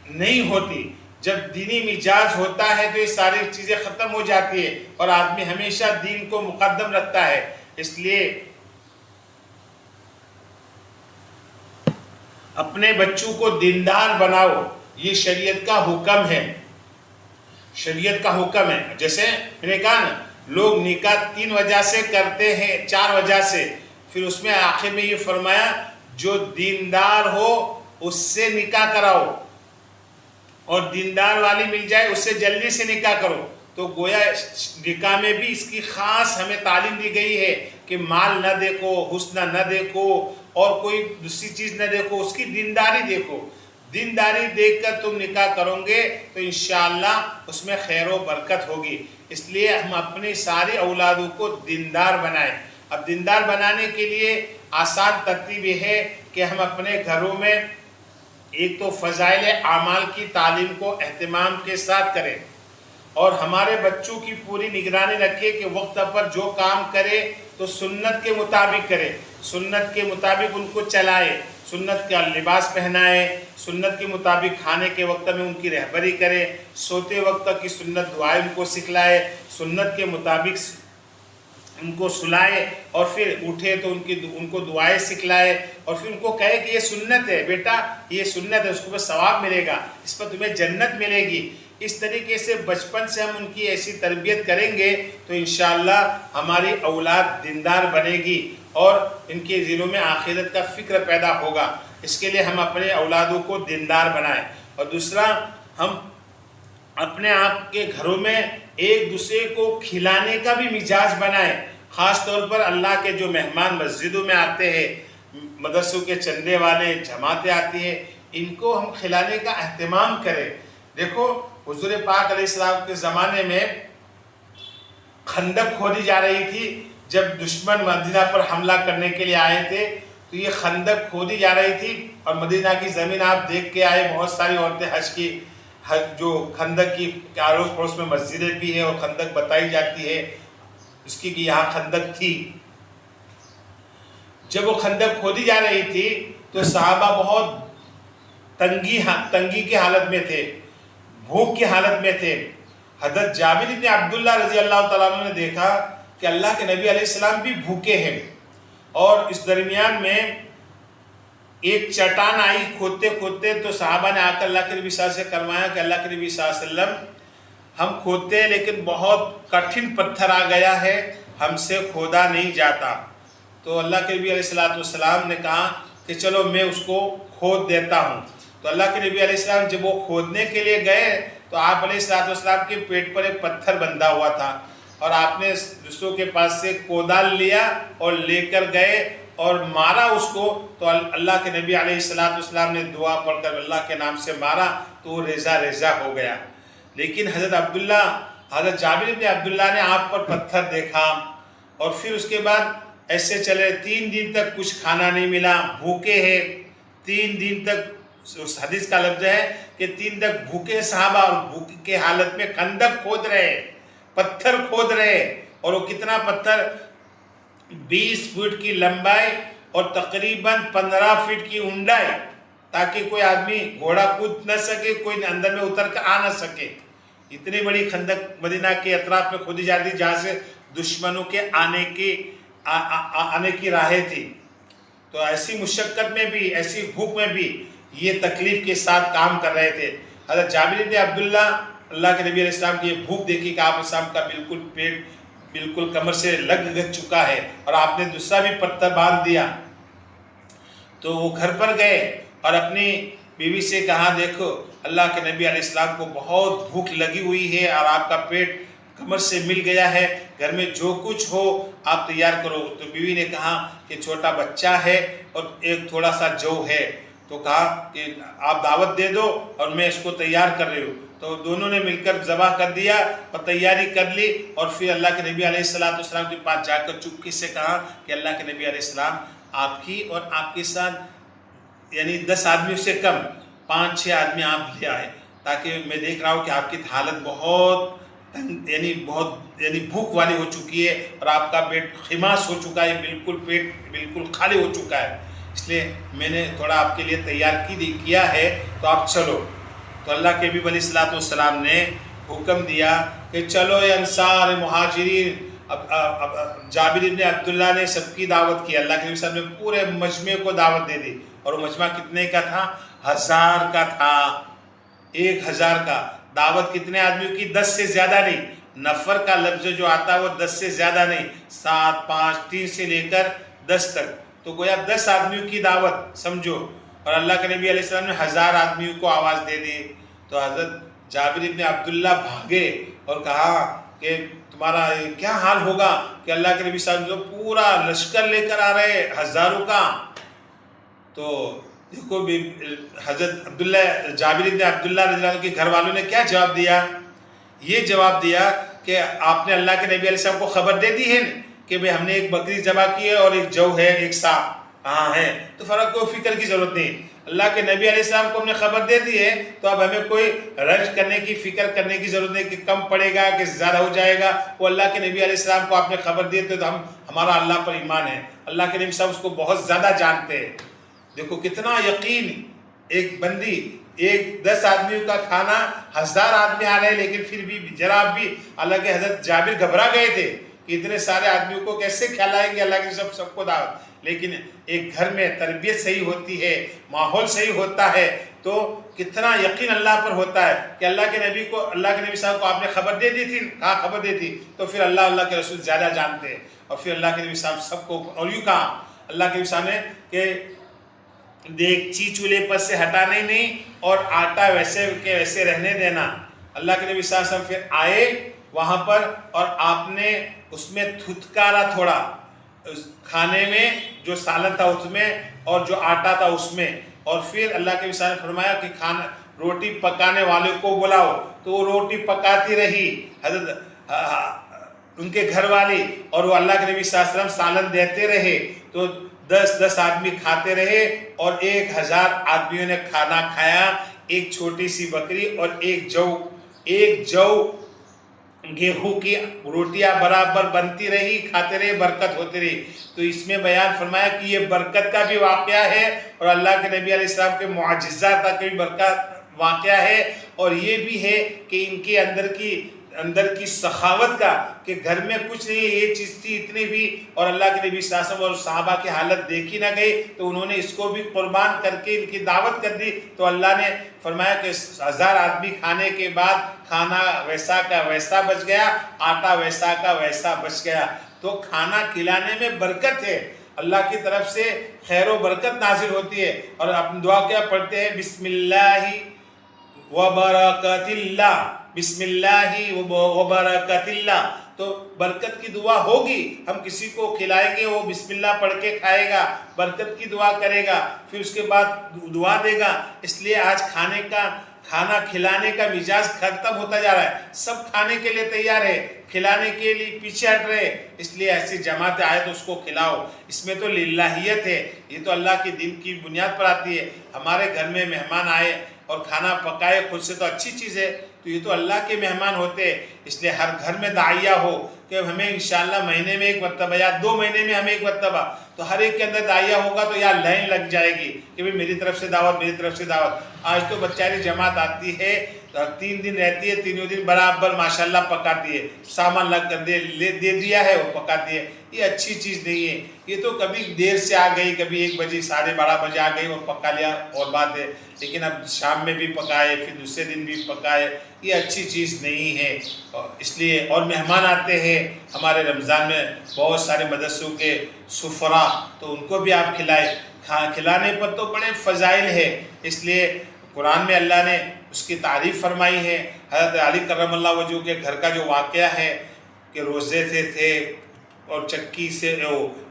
نہیں ہوتی، جب دینی مزاج ہوتا ہے تو یہ ساری چیزیں ختم ہو جاتی ہے، اور آدمی ہمیشہ دین کو مقدم رکھتا ہے۔ اس لیے اپنے بچوں کو دیندار بناؤ، یہ شریعت کا حکم ہے، شریعت کا حکم ہے۔ جیسے میں نے کہا نا، لوگ نکاح 3 وجہ سے کرتے ہیں، 4 وجہ سے، پھر اس میں آخر میں یہ فرمایا جو دیندار ہو اس سے نکاح کراؤ، اور دیندار والی مل جائے اس سے جلدی سے نکاح کرو۔ تو گویا نکاح میں بھی اس کی خاص ہمیں تعلیم دی گئی ہے کہ مال نہ دیکھو، حسن نہ دیکھو، اور کوئی دوسری چیز نہ دیکھو، اس کی دینداری دیکھو۔ دینداری دیکھ کر تم نکاح کرو گے تو انشاءاللہ اس میں خیر و برکت ہوگی۔ اس لیے ہم اپنی ساری اولادوں کو دیندار بنائیں۔ اب دیندار بنانے کے لیے آسان ترتیب یہ ہے کہ ہم اپنے گھروں میں ایک تو فضائل اعمال کی تعلیم کو اہتمام کے ساتھ کریں، اور ہمارے بچوں کی پوری نگرانی رکھے کہ وقت پر جو کام کرے تو سنت کے مطابق کرے، سنت کے مطابق ان کو چلائے، سنت کا لباس پہنائے، سنت کے مطابق کھانے کے وقت میں ان کی رہبری کرے، سوتے وقت کی سنت دعائیں ان کو سکھلائے، سنت کے مطابق ان کو سلائے، اور پھر اٹھے تو ان کو دعائیں سکھلائے، اور پھر ان کو کہے کہ یہ سنت ہے بیٹا، یہ سنت ہے، اس کو بس ثواب ملے گا، اس پر تمہیں جنت ملے گی۔ اس طریقے سے بچپن سے ہم ان کی ایسی تربیت کریں گے تو انشاءاللہ ہماری اولاد دیندار بنے گی، اور ان کے دلوں میں آخرت کا فکر پیدا ہوگا۔ اس کے لیے ہم اپنے اولادوں کو دیندار بنائیں۔ اور دوسرا، ہم اپنے آپ کے گھروں میں ایک دوسرے کو کھلانے کا بھی مزاج بنائیں۔ خاص طور پر اللہ کے جو مہمان مسجدوں میں آتے ہیں، مدرسوں کے چندے والے جماعتیں آتی ہیں، ان کو ہم کھلانے کا اہتمام کریں۔ دیکھو حضور پاک علیہ السلام کے زمانے میں خندق کھودی جا رہی تھی، جب دشمن مدینہ پر حملہ کرنے کے لیے آئے تھے تو یہ خندق کھودی جا رہی تھی، اور مدینہ کی زمین آپ دیکھ کے آئے، بہت ساری عورتیں حج جو خندق کی آروس پڑوس میں مسجدیں بھی ہیں اور خندق بتائی جاتی ہے اس کی کہ یہاں خندق تھی۔ جب وہ خندق کھودی جا رہی تھی تو صحابہ بہت تنگی کی حالت میں تھے، بھوک کی حالت میں تھے۔ حضرت جابر بن عبداللہ رضی اللہ تعالیٰ عنہ نے دیکھا کہ اللہ کے نبی علیہ السلام بھی بھوکے ہیں، اور اس درمیان میں ایک چٹان آئی کھودتے کھودتے، تو صحابہ نے آ کر اللہ کے نبی صلی اللہ علیہ وسلم سے فرمایا کہ اللہ کے نبی صلی اللہ علیہ وسلم ہم کھودتے ہیں لیکن بہت کٹھن پتھر آ گیا ہے، ہم سے کھودا نہیں جاتا۔ تو اللہ کے نبی علیہ السلام نے کہا کہ چلو میں اس کو کھود دیتا ہوں۔ تو اللہ کے نبی علیہ السلام جب وہ کھودنے کے لیے گئے تو آپ علیہ السلام کے پیٹ پر ایک پتھر بندھا ہوا تھا، اور آپ نے دوسروں کے پاس سے کودال لیا اور لے کر گئے اور مارا اس کو، تو اللہ کے نبی علیہ السلام نے دعا پڑھ کر اللہ کے نام سے مارا تو وہ ریزہ ریزہ ہو گیا۔ لیکن حضرت جابر بن عبداللہ نے آپ پر پتھر دیکھا، اور پھر اس کے بعد ایسے چلے، 3 دن تک کچھ کھانا نہیں ملا، بھوکے ہیں 3 دن تک۔ اس حدیث کا لفظ ہے کہ 3 تک بھوکے صحابہ، اور بھوک کے حالت میں خندق کھود رہے، پتھر کھود رہے، اور وہ کتنا پتھر، 20 فٹ کی لمبائی اور تقریباً 15 فٹ کی اونڈائی، تاکہ کوئی آدمی گھوڑا کود نہ سکے، کوئی اندر میں اتر کر آ نہ سکے۔ اتنی بڑی خندق مدینہ کے اطراف میں کھودی جاتی تھی جہاں سے دشمنوں کے آنے کی راہیں تھی۔ تو ایسی مشقت میں بھی، ایسی بھوک میں بھی یہ تکلیف کے ساتھ کام کر رہے تھے۔ حضرت جابر بن عبداللہ، اللہ کے نبی علیہ السلام کی یہ بھوک دیکھی کہ آپ السلام کا بالکل پیٹ بالکل کمر سے لگ چکا ہے، اور آپ نے دوسرا بھی پتھر باندھ دیا۔ تو وہ گھر پر گئے اور اپنی بیوی سے کہا دیکھو اللہ کے نبی علیہ السلام کو بہت بھوک لگی ہوئی ہے اور آپ کا پیٹ کمر سے مل گیا ہے، گھر میں جو کچھ ہو آپ تیار کرو۔ تو بیوی نے کہا کہ چھوٹا بچہ ہے اور ایک تھوڑا سا جو ہے، تو کہا کہ آپ دعوت دے دو اور میں اس کو تیار کر رہی ہوں۔ تو دونوں نے مل کر ذبح کر دیا اور تیاری کر لی، اور پھر اللہ کے نبی علیہ السلام کے پاس جا کر چپکے سے کہا کہ اللہ کے نبی علیہ السلام آپ کی اور آپ کے ساتھ یعنی 10 آدمیوں سے کم 5-6 آدمی آپ لے آئے، تاکہ میں دیکھ رہا ہوں کہ آپ کی حالت بہت بھوک والی ہو چکی ہے، اور آپ کا پیٹ خماس ہو چکا ہے، پیٹ بالکل خالی ہو چکا ہے، اس لیے میں نے تھوڑا آپ کے لیے تیار کیا ہے، تو آپ چلو۔ تو اللہ کے نبی علیہ السلام نے حکم دیا کہ چلو یہ انصار مہاجرین، جابر بن عبداللہ نے سب کی دعوت کی، اللہ کے نبی صلی اللہ علیہ وسلم نے پورے مجمع کو دعوت دے دی، اور وہ مجمع کتنے کا تھا؟ 1000 کا تھا، 1000 کا۔ دعوت کتنے آدمیوں کی؟ 10 سے زیادہ نہیں، نفر کا لفظ جو آتا ہے وہ 10 سے زیادہ نہیں، 7 5 3 سے لے کر 10 تک، تو گویا 10 آدمیوں کی دعوت سمجھو، اور اللہ کے نبی علیہ السلام نے 1000 آدمیوں کو آواز دے دی۔ تو حضرت جابر بن عبداللہ بھاگے اور کہا کہ تمہارا کیا حال ہوگا کہ اللہ کے نبی صلی اللہ علیہ وسلم پورا لشکر لے کر آ رہے ہزاروں کا۔ تو دیکھو حضرت جابر بن عبداللہ رضی اللہ عنہ کے گھر والوں نے کیا جواب دیا؟ یہ جواب دیا کہ آپ نے اللہ کے نبی علیہ السلام کو خبر دے دی ہے کہ بھئی ہم نے ایک بکری ذبح کی ہے اور ایک جو ہے ایک سا کہاں ہے، تو فرق کوئی فکر کی ضرورت نہیں۔ اللہ کے نبی علیہ السلام کو ہم نے خبر دے دی ہے تو اب ہمیں کوئی رنج کرنے کی فکر کرنے کی ضرورت نہیں کہ کم پڑے گا کہ زیادہ ہو جائے گا۔ وہ اللہ کے نبی علیہ السلام کو آپ نے خبر دی تو ہمارا اللہ پر ایمان ہے، اللہ کے نبی صاحب اس کو بہت زیادہ جانتے ہیں۔ دیکھو کتنا یقین، ایک بندی 10 آدمیوں کا کھانا، 1000 آدمی آ رہے ہیں، لیکن پھر بھی جناب بھی اللہ کے حضرت جابر گھبرا گئے تھے کہ اتنے سارے آدمیوں کو کیسے کھلائیں گے، اللہ کے سب کو دعوت۔ لیکن ایک گھر میں تربیت صحیح ہوتی ہے، ماحول صحیح ہوتا ہے، تو کتنا یقین اللہ پر ہوتا ہے کہ اللہ کے نبی صاحب کو آپ نے خبر دے دی تھی، کہاں خبر دی تھی، تو پھر اللہ کے رسول زیادہ جانتے ہیں۔ اور پھر اللہ کے نبی صاحب سب کو، اور یوں کہا اللہ کے نبی صاحب نے کہ دیگچی چولہے پر سے ہٹانا ہی نہیں اور آٹا ویسے کے ویسے رہنے دینا۔ اللہ کے نبی صلی اللہ علیہ وسلم پھر آئے وہاں پر، اور آپ نے اس میں تھتکارا تھوڑا، کھانے میں جو سالن تھا اس میں اور جو آٹا تھا اس میں، اور پھر اللہ کے نبی نے فرمایا کہ کھانا روٹی پکانے والے کو بلاؤ، تو وہ روٹی پکاتی رہی حضرت ان کے گھر والی، اور وہ اللہ کے نبی صلی اللہ علیہ وسلم سالن دیتے رہے، تو 10 آدمی کھاتے رہے، اور 1000 آدمیوں نے کھانا کھایا، ایک چھوٹی سی بکری اور ایک جو گیہوں کی روٹیاں برابر بنتی رہی، کھاتے رہے، برکت ہوتی رہی۔ تو اس میں بیان فرمایا کہ یہ برکت کا بھی واقعہ ہے، اور اللہ کے نبی علیہ السلام کے معجزات کا بھی برکت واقعہ ہے، اور یہ بھی ہے کہ ان کے اندر کی سخاوت کا، کہ گھر میں کچھ نہیں ہے، یہ چیز تھی اتنی بھی، اور اللہ کے نبی صلی اللہ علیہ وسلم اور صحابہ کی حالت دیکھی نہ گئی، تو انہوں نے اس کو بھی قربان کر کے ان کی دعوت کر دی، تو اللہ نے فرمایا کہ 1000 آدمی کھانے کے بعد کھانا ویسا کا ویسا بچ گیا، آٹا ویسا کا ویسا بچ گیا۔ تو کھانا کھلانے میں برکت ہے، اللہ کی طرف سے خیر و برکت نازل ہوتی ہے، اور اپنی دعا کیا پڑھتے ہیں؟ بسم اللہ وبرکات اللہ، بسم اللہ وبرکات اللہ، تو برکت کی دعا ہوگی، ہم کسی کو کھلائیں گے، وہ بسم اللہ پڑھ کے کھائے گا، برکت کی دعا کرے گا، پھر اس کے بعد دعا دے گا۔ اس لیے آج کھانا کھلانے کا مزاج ختم ہوتا جا رہا ہے، سب کھانے کے لیے تیار ہے، کھلانے کے لیے پیچھے ہٹ رہے، اس لیے ایسی جماعتیں آئے تو اس کو کھلاؤ، اس میں تو للہیت ہے، یہ تو اللہ کے دین کی بنیاد پر آتی ہے۔ ہمارے گھر میں مہمان آئے اور کھانا پکائے خود سے تو اچھی چیز ہے، تو یہ تو اللہ کے مہمان ہوتے ہیں، اس لیے ہر گھر میں داعیہ ہو کہ ہمیں انشاءاللہ مہینے میں 1 مرتبہ یا 2 مہینے میں ہمیں 1 مرتبہ، تو ہر ایک کے اندر داعیہ ہوگا تو یا لائن لگ جائے گی کہ میری طرف سے دعوت، میری طرف سے دعوت۔ آج تو بچاری جماعت آتی ہے، 3 دن رہتی ہے، تینوں دن برابر ماشاءاللہ پکاتی ہے، سامان لگ کر دے دیا ہے، وہ پکاتی ہے، یہ اچھی چیز نہیں ہے۔ یہ تو کبھی دیر سے آ گئی، کبھی 1 بجے 12:30 بجے آ گئی اور پکا لیا اور بات ہے، لیکن اب شام میں بھی پکائے، پھر دوسرے دن بھی پکائے، یہ اچھی چیز نہیں ہے۔ اس لیے اور مہمان آتے ہیں ہمارے رمضان میں، بہت سارے مدرسوں کے سفرا، تو ان کو بھی آپ کھلائے، کھلانے پر تو بڑے فضائل ہے۔ اس لیے قرآن میں اللہ نے اس کی تعریف فرمائی ہے۔ حضرت علی کرم اللہ وجہہ کے گھر کا جو واقعہ ہے کہ روزے سے تھے اور چکی سے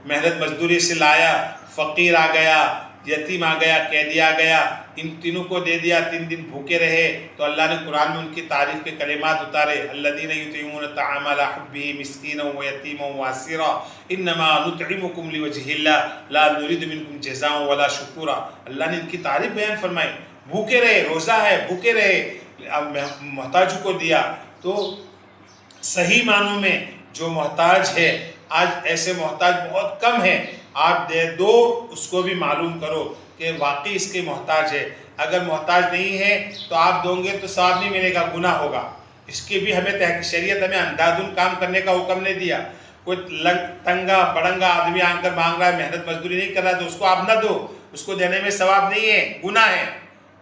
محنت مزدوری سے لایا، فقیر آ گیا، یتیم آ گیا، قیدی آ گیا، ان تینوں کو دے دیا، 3 دن بھوکے رہے، تو اللہ نے قرآن میں ان کی تعریف کے کلمات اتارے، الذین یطعمون الطعام علی حبہ مسکینا ویتیما واسیرا انما نطعمکم لوجہ اللہ لا نرید منکم جزاء ولا شکورا۔ اللہ نے ان کی تعریف بیان فرمائی، بھوکے رہے، روزہ ہے، بھوکے رہے، محتاج کو دیا۔ تو صحیح معنوں میں جو محتاج ہے، آج ایسے محتاج بہت کم ہیں، آپ دے دو، اس کو بھی معلوم کرو کہ واقعی اس کے محتاج ہے۔ اگر محتاج نہیں ہے تو آپ دوں گے تو ثواب نہیں ملے گا، گناہ ہوگا۔ اس کی بھی ہمیں شریعت ہمیں اندھادھند کام کرنے کا حکم نہیں دیا۔ کوئی تنگا بڑنگا آدمی آ کر مانگ رہا ہے، محنت مزدوری نہیں کر رہا ہے، تو اس کو آپ نہ دو، اس کو دینے میں ثواب نہیں ہے، گناہ ہے۔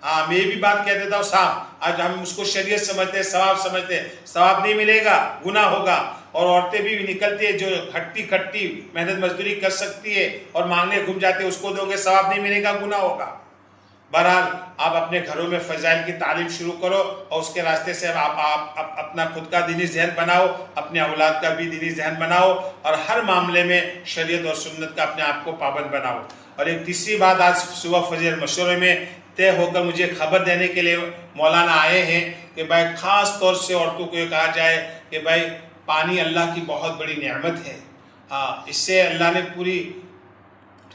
ہاں، میں یہ بھی بات کہہ دیتا ہوں صاحب، آج ہم اس کو شریعت سمجھتے ہیں، ثواب سمجھتے ہیں، ثواب نہیں ملے گا، گناہ ہوگا۔ اور عورتیں بھی نکلتی ہیں جو کھٹی محنت مزدوری کر سکتی ہے اور مانگنے گھوم جاتے ہیں، اس کو دو گے ثواب نہیں ملے گا، گناہ ہوگا۔ بہرحال آپ اپنے گھروں میں فضائل کی تعلیم شروع کرو، اور اس کے راستے سے آپ اپنا خود کا دینی ذہن بناؤ، اپنے اولاد کا بھی دینی ذہن بناؤ، اور ہر معاملے میں شریعت اور سنت کا اپنے آپ کو پابند بناؤ۔ اور ایک تیسری بات، آج صبح فجر مشورے میں طے ہو کر مجھے خبر دینے کے لیے مولانا آئے ہیں کہ بھائی خاص طور سے عورتوں کو یہ کہا جائے کہ بھائی پانی اللہ کی بہت بڑی نعمت ہے، اس سے اللہ نے پوری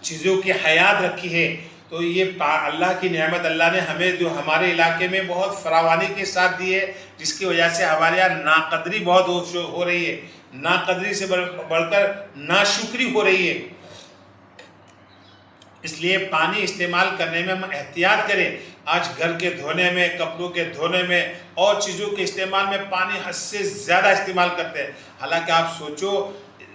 چیزوں کی حیات رکھی ہے، تو یہ اللہ کی نعمت اللہ نے ہمیں جو ہمارے علاقے میں بہت فراوانی کے ساتھ دی ہے، جس کی وجہ سے ہمارے یہاں ناقدری بہت ہو رہی ہے، ناقدری سے بڑھ کر ناشکری ہو رہی ہے۔ اس لیے پانی استعمال کرنے میں ہم احتیاط کریں۔ آج گھر کے دھونے میں، کپڑوں کے دھونے میں اور چیزوں کے استعمال میں پانی حد سے زیادہ استعمال کرتے ہیں، حالانکہ آپ سوچو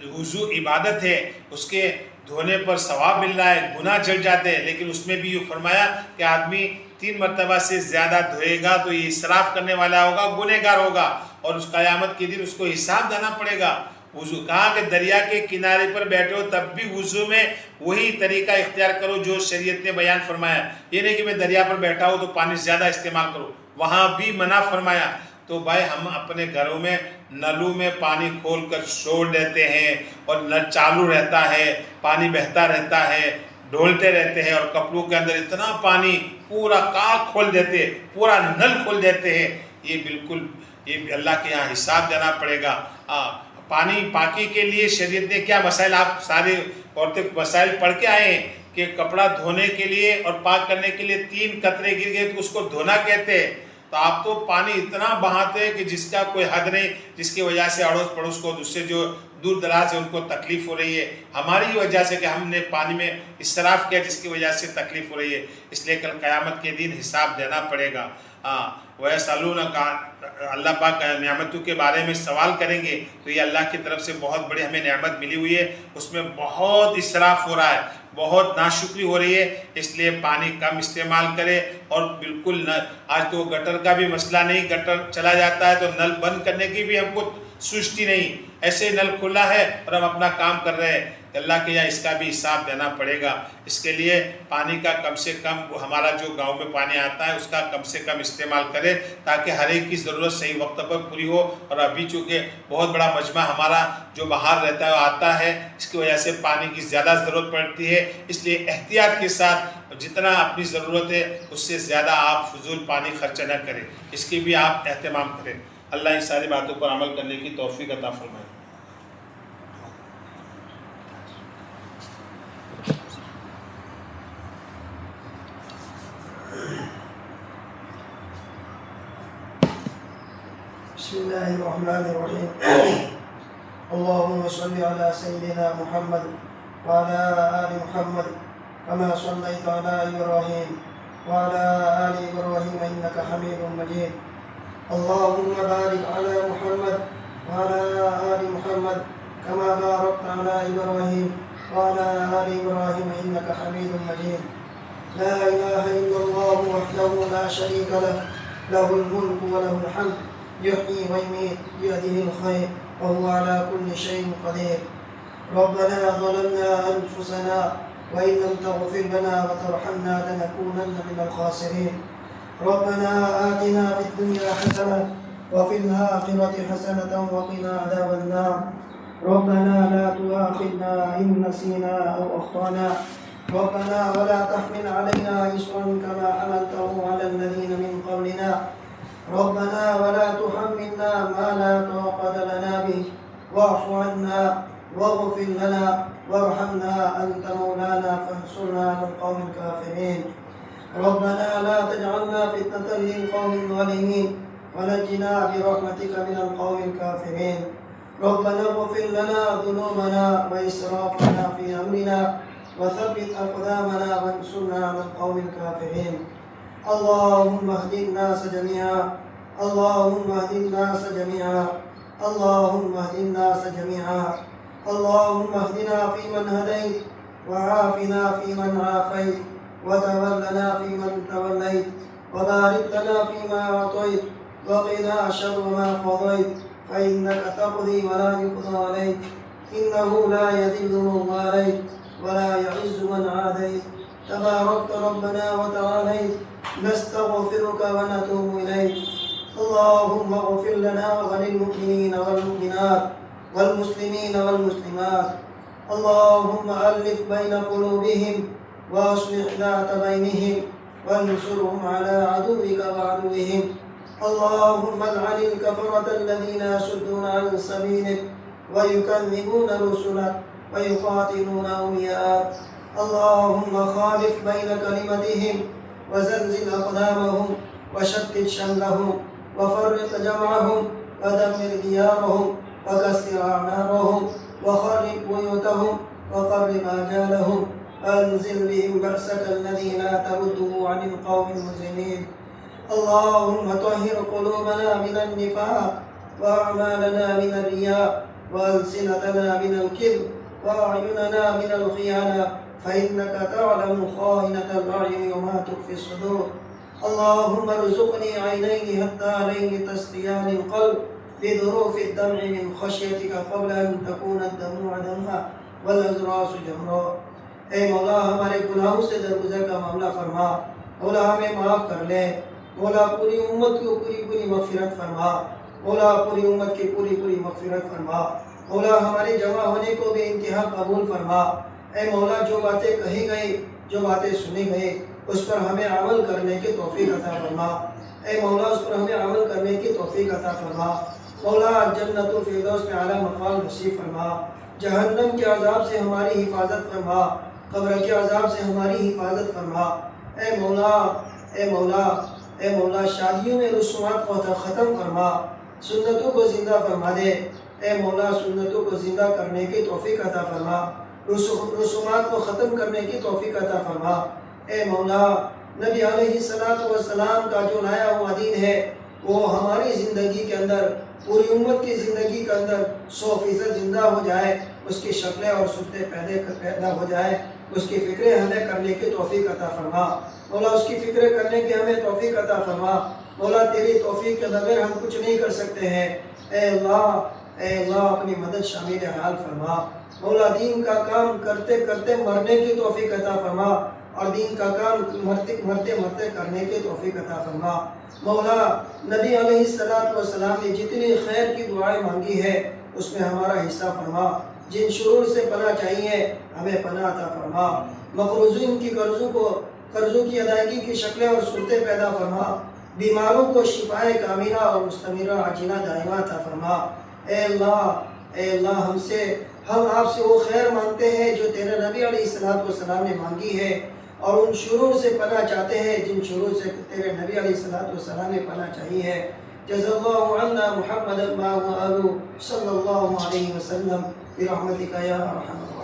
وضو عبادت ہے، اس کے دھونے پر ثواب مل رہا ہے، گناہ جل جاتے ہیں، لیکن اس میں بھی یہ فرمایا کہ آدمی 3 مرتبہ سے زیادہ دھوئے گا تو یہ اسراف کرنے والا ہوگا، گنہگار ہوگا، اور اس قیامت کے دن اس کو حساب دینا پڑے گا۔ وضو کہا کہ دریا کے کنارے پر بیٹھے ہو تب بھی وضو میں وہی طریقہ اختیار کرو جو شریعت نے بیان فرمایا، یہ نہیں کہ میں دریا پر بیٹھا ہوں تو پانی زیادہ استعمال کرو، وہاں بھی منع فرمایا۔ تو بھائی ہم اپنے گھروں میں نلوں میں پانی کھول کر چھوڑ دیتے ہیں اور نل چالو رہتا ہے، پانی بہتا رہتا ہے، ڈھولتے رہتے ہیں، اور کپڑوں کے اندر اتنا پانی پورا کاک کھول دیتے، پورا نل کھول دیتے ہیں. یہ بالکل یہ اللہ کے یہاں حساب دینا پڑے گا. پانی پاکی کے لیے شریعت نے کیا مسائل، آپ سارے عورتیں مسائل پڑھ کے آئے ہیں کہ کپڑا دھونے کے لیے اور پاک کرنے کے لیے 3 قطرے گر گئے تو اس کو دھونا کہتے ہیں. تو آپ تو پانی اتنا بہاتے ہیں کہ جس کا کوئی حد نہیں، جس کی وجہ سے اڑوس پڑوس کو، دوسرے جو دور دراز ہے ان کو تکلیف ہو رہی ہے، ہماری وجہ سے کہ ہم نے پانی میں اسراف کیا جس کی وجہ سے تکلیف ہو رہی ہے. اس لیے کل قیامت کے دن حساب دینا پڑے گا. وَيَسْأَلُونَكَ اللہ پاک نعمتوں کے بارے میں سوال کریں گے. تو یہ اللہ کی طرف سے بہت بڑی ہمیں نعمت ملی ہوئی ہے، اس میں بہت اسراف ہو رہا ہے، بہت ناشکری ہو رہی ہے. اس لیے پانی کم استعمال کرے. اور بالکل آج تو گٹر کا بھی مسئلہ نہیں، گٹر چلا جاتا ہے تو نل بند کرنے کی بھی ہم کو سوچتی نہیں، ایسے نل کھلا ہے اور ہم اپنا کام کر رہے ہیں. اللہ کے یہاں اس کا بھی حساب دینا پڑے گا. اس کے لیے پانی کا کم سے کم، ہمارا جو گاؤں میں پانی آتا ہے اس کا کم سے کم استعمال کرے تاکہ ہر ایک کی ضرورت صحیح وقت پر پوری ہو. اور ابھی چونکہ بہت بڑا مجمع ہمارا جو باہر رہتا ہے وہ آتا ہے، اس کی وجہ سے پانی کی زیادہ ضرورت پڑتی ہے. اس لیے احتیاط کے ساتھ جتنا اپنی ضرورت ہے اس سے زیادہ آپ فضول پانی خرچ نہ کریں، اس کی بھی آپ اہتمام کریں. اللہ ان ساری باتوں پر عمل کرنے کی توفیق عطا فرمائے. بسم الله الرحمن الرحيم. اللهم صل على سيدنا محمد وعلى آل محمد كما صليت على إبراهيم وعلى آل إبراهيم إنك حميد مجيد. اللهم بارك على محمد وعلى آل محمد كما باركت على إبراهيم وعلى آل إبراهيم إنك حميد مجيد. لا إله إلا الله وحده لا شريك له، له الملك وله الحمد، يحيي ويميت بيده الخير وهو على كل شيء قدير. ربنا ظلمنا أنفسنا وإن لم تغفر لنا وترحمنا لنكونن من الخاسرين. ربنا آتنا في الدنيا حسنة وفي الآخرة حسنة وقنا عذاب النار. ربنا لا تؤاخذنا إن نسينا أو أخطأنا. ربنا ولا تحمل علينا إصرا كما حملته على الذين من قبلنا. ربنا ولا تحملنا ما لا طاقة لنا به واعف عنا واغفر لنا وارحمنا أنت مولانا فانصرنا على القوم الكافرين. ربنا لا تجعلنا فتنة للقوم الظالمين ونجنا برحمتك من القوم الكافرين. ربنا اغفر لنا ذنوبنا وإسرافنا في أمرنا وثبت أقدامنا وانصرنا على القوم الكافرين. اللهم اهد الناس جميعا. اللهم اهد الناس جميعا. اللهم اهد الناس جميعا. اللهم اهدنا فيمن هديت وعافنا فيمن عافيت وتولنا فيمن توليت وبارك لنا فيما أعطيت وقنا شر ما قضيت فإنك تقضي ولا يقضى عليك إنه لا يذل من واليت ولا يعز من عاديت تباركت ربنا وتعاليت. نستغفرك ونتوب إليك. اللهم اغفر لنا وللمؤمنين والمؤمنات والمسلمين والمسلمات. اللهم ألف بين قلوبهم وأصلح ذات بينهم وانصرهم على عدوك وعدوهم. اللهم العن الكفرة الذين يصدون عن سبيلك ويكذبون رسلك ويقاتلون أولياءك. اللهم خالف بين كلمتهم وزلزل أقدامهم وشتت شملهم وفرق جمعهم ودمر ديارهم وكسر أعمارهم وخرب بيوتهم وقرب آجالهم وأنزل بهم بأسك الذي لا ترده عن القوم المجرمين. اللهم طهر قلوبنا من النفاق وأعمالنا من الرياء وألسنتنا من الكذب وأعيننا من الخيانة فإنك تعلم خائنة الأعين وما تخفي الصدور. اللهم ارزقني عينين هتانين تسقيان القلب بذروف الدمع من خشيتك قبل أن تكون الدموع دمعا والأزراس جمرا. اے مولا ہمارے گناہوں سے درگزر کا معاملہ فرما. مولا ہمیں معاف کر لے. مولا پوری امت کو پوری مغفرت فرما. مولا پوری امت کی پوری مغفرت فرما۔ مولا ہمارے جمع ہونے کو بھی انتہا قبول فرما۔ اے مولا جو باتیں کہی گئی، جو باتیں سنی گئی، اس پر ہمیں عمل کرنے کی توفیق عطا فرما۔ اے مولا اس پر ہمیں عمل کرنے کی توفیق عطا فرما۔ مولا جنت الفردوس میں اعلیٰ مقام نصیب فرما۔ جہنم کے عذاب سے ہماری حفاظت فرما، قبر کے عذاب سے ہماری حفاظت فرما۔ اے مولا اے مولا اے مولا شادیوں میں رسومات کو ختم فرما، سنتوں کو زندہ فرما دے۔ اے مولا سنتوں کو زندہ کرنے کی توفیق عطا فرما، رسومات کو ختم کرنے کی توفیق عطا فرما۔ اے مولا نبی علیہ السلام کا جو لایا ہوا دین ہے وہ ہماری زندگی کے اندر، پوری امت کی زندگی کے اندر 100% زندہ ہو جائے، اس کی شکلیں اور صورتیں پیدا ہو جائے، اس کی فکریں ہمیں کرنے کی توفیق عطا فرما۔ مولا اس کی فکریں کرنے کی ہمیں توفیق عطا فرما۔ مولا تیری توفیق کے بغیر ہم کچھ نہیں کر سکتے ہیں۔ اے اللہ اپنی مدد شامل حال فرما۔ مولا دین کا کام کرتے کرتے مرنے کی توفیق عطا فرما، اور دین کا کام مرتے کرنے کی توفیق عطا فرما۔ مولا نبی علیہ السلام نے جتنی خیر کی دعائیں مانگی ہے اس میں ہمارا حصہ فرما۔ جن شرور سے پناہ چاہیے ہمیں پناہ عطا فرما۔ مقروضین کی قرضوں کی ادائیگی کی شکلیں اور صورتیں پیدا فرما۔ بیماروں کو شفائے کاملہ اور مستمرہ عاجلہ دائمہ عطا فرما۔ اے اللہ ہم آپ سے وہ خیر مانگتے ہیں جو تیرے نبی علیہ السلام نے مانگی ہے، اور ان شرور سے پناہ چاہتے ہیں جن شرور سے تیرے نبی علیہ السلام نے پناہ چاہی ہے۔ جزا اللہ عنا محمد ما وآلہ صلی اللہ علیہ وسلم برحمتک یا ارحم الراحمین۔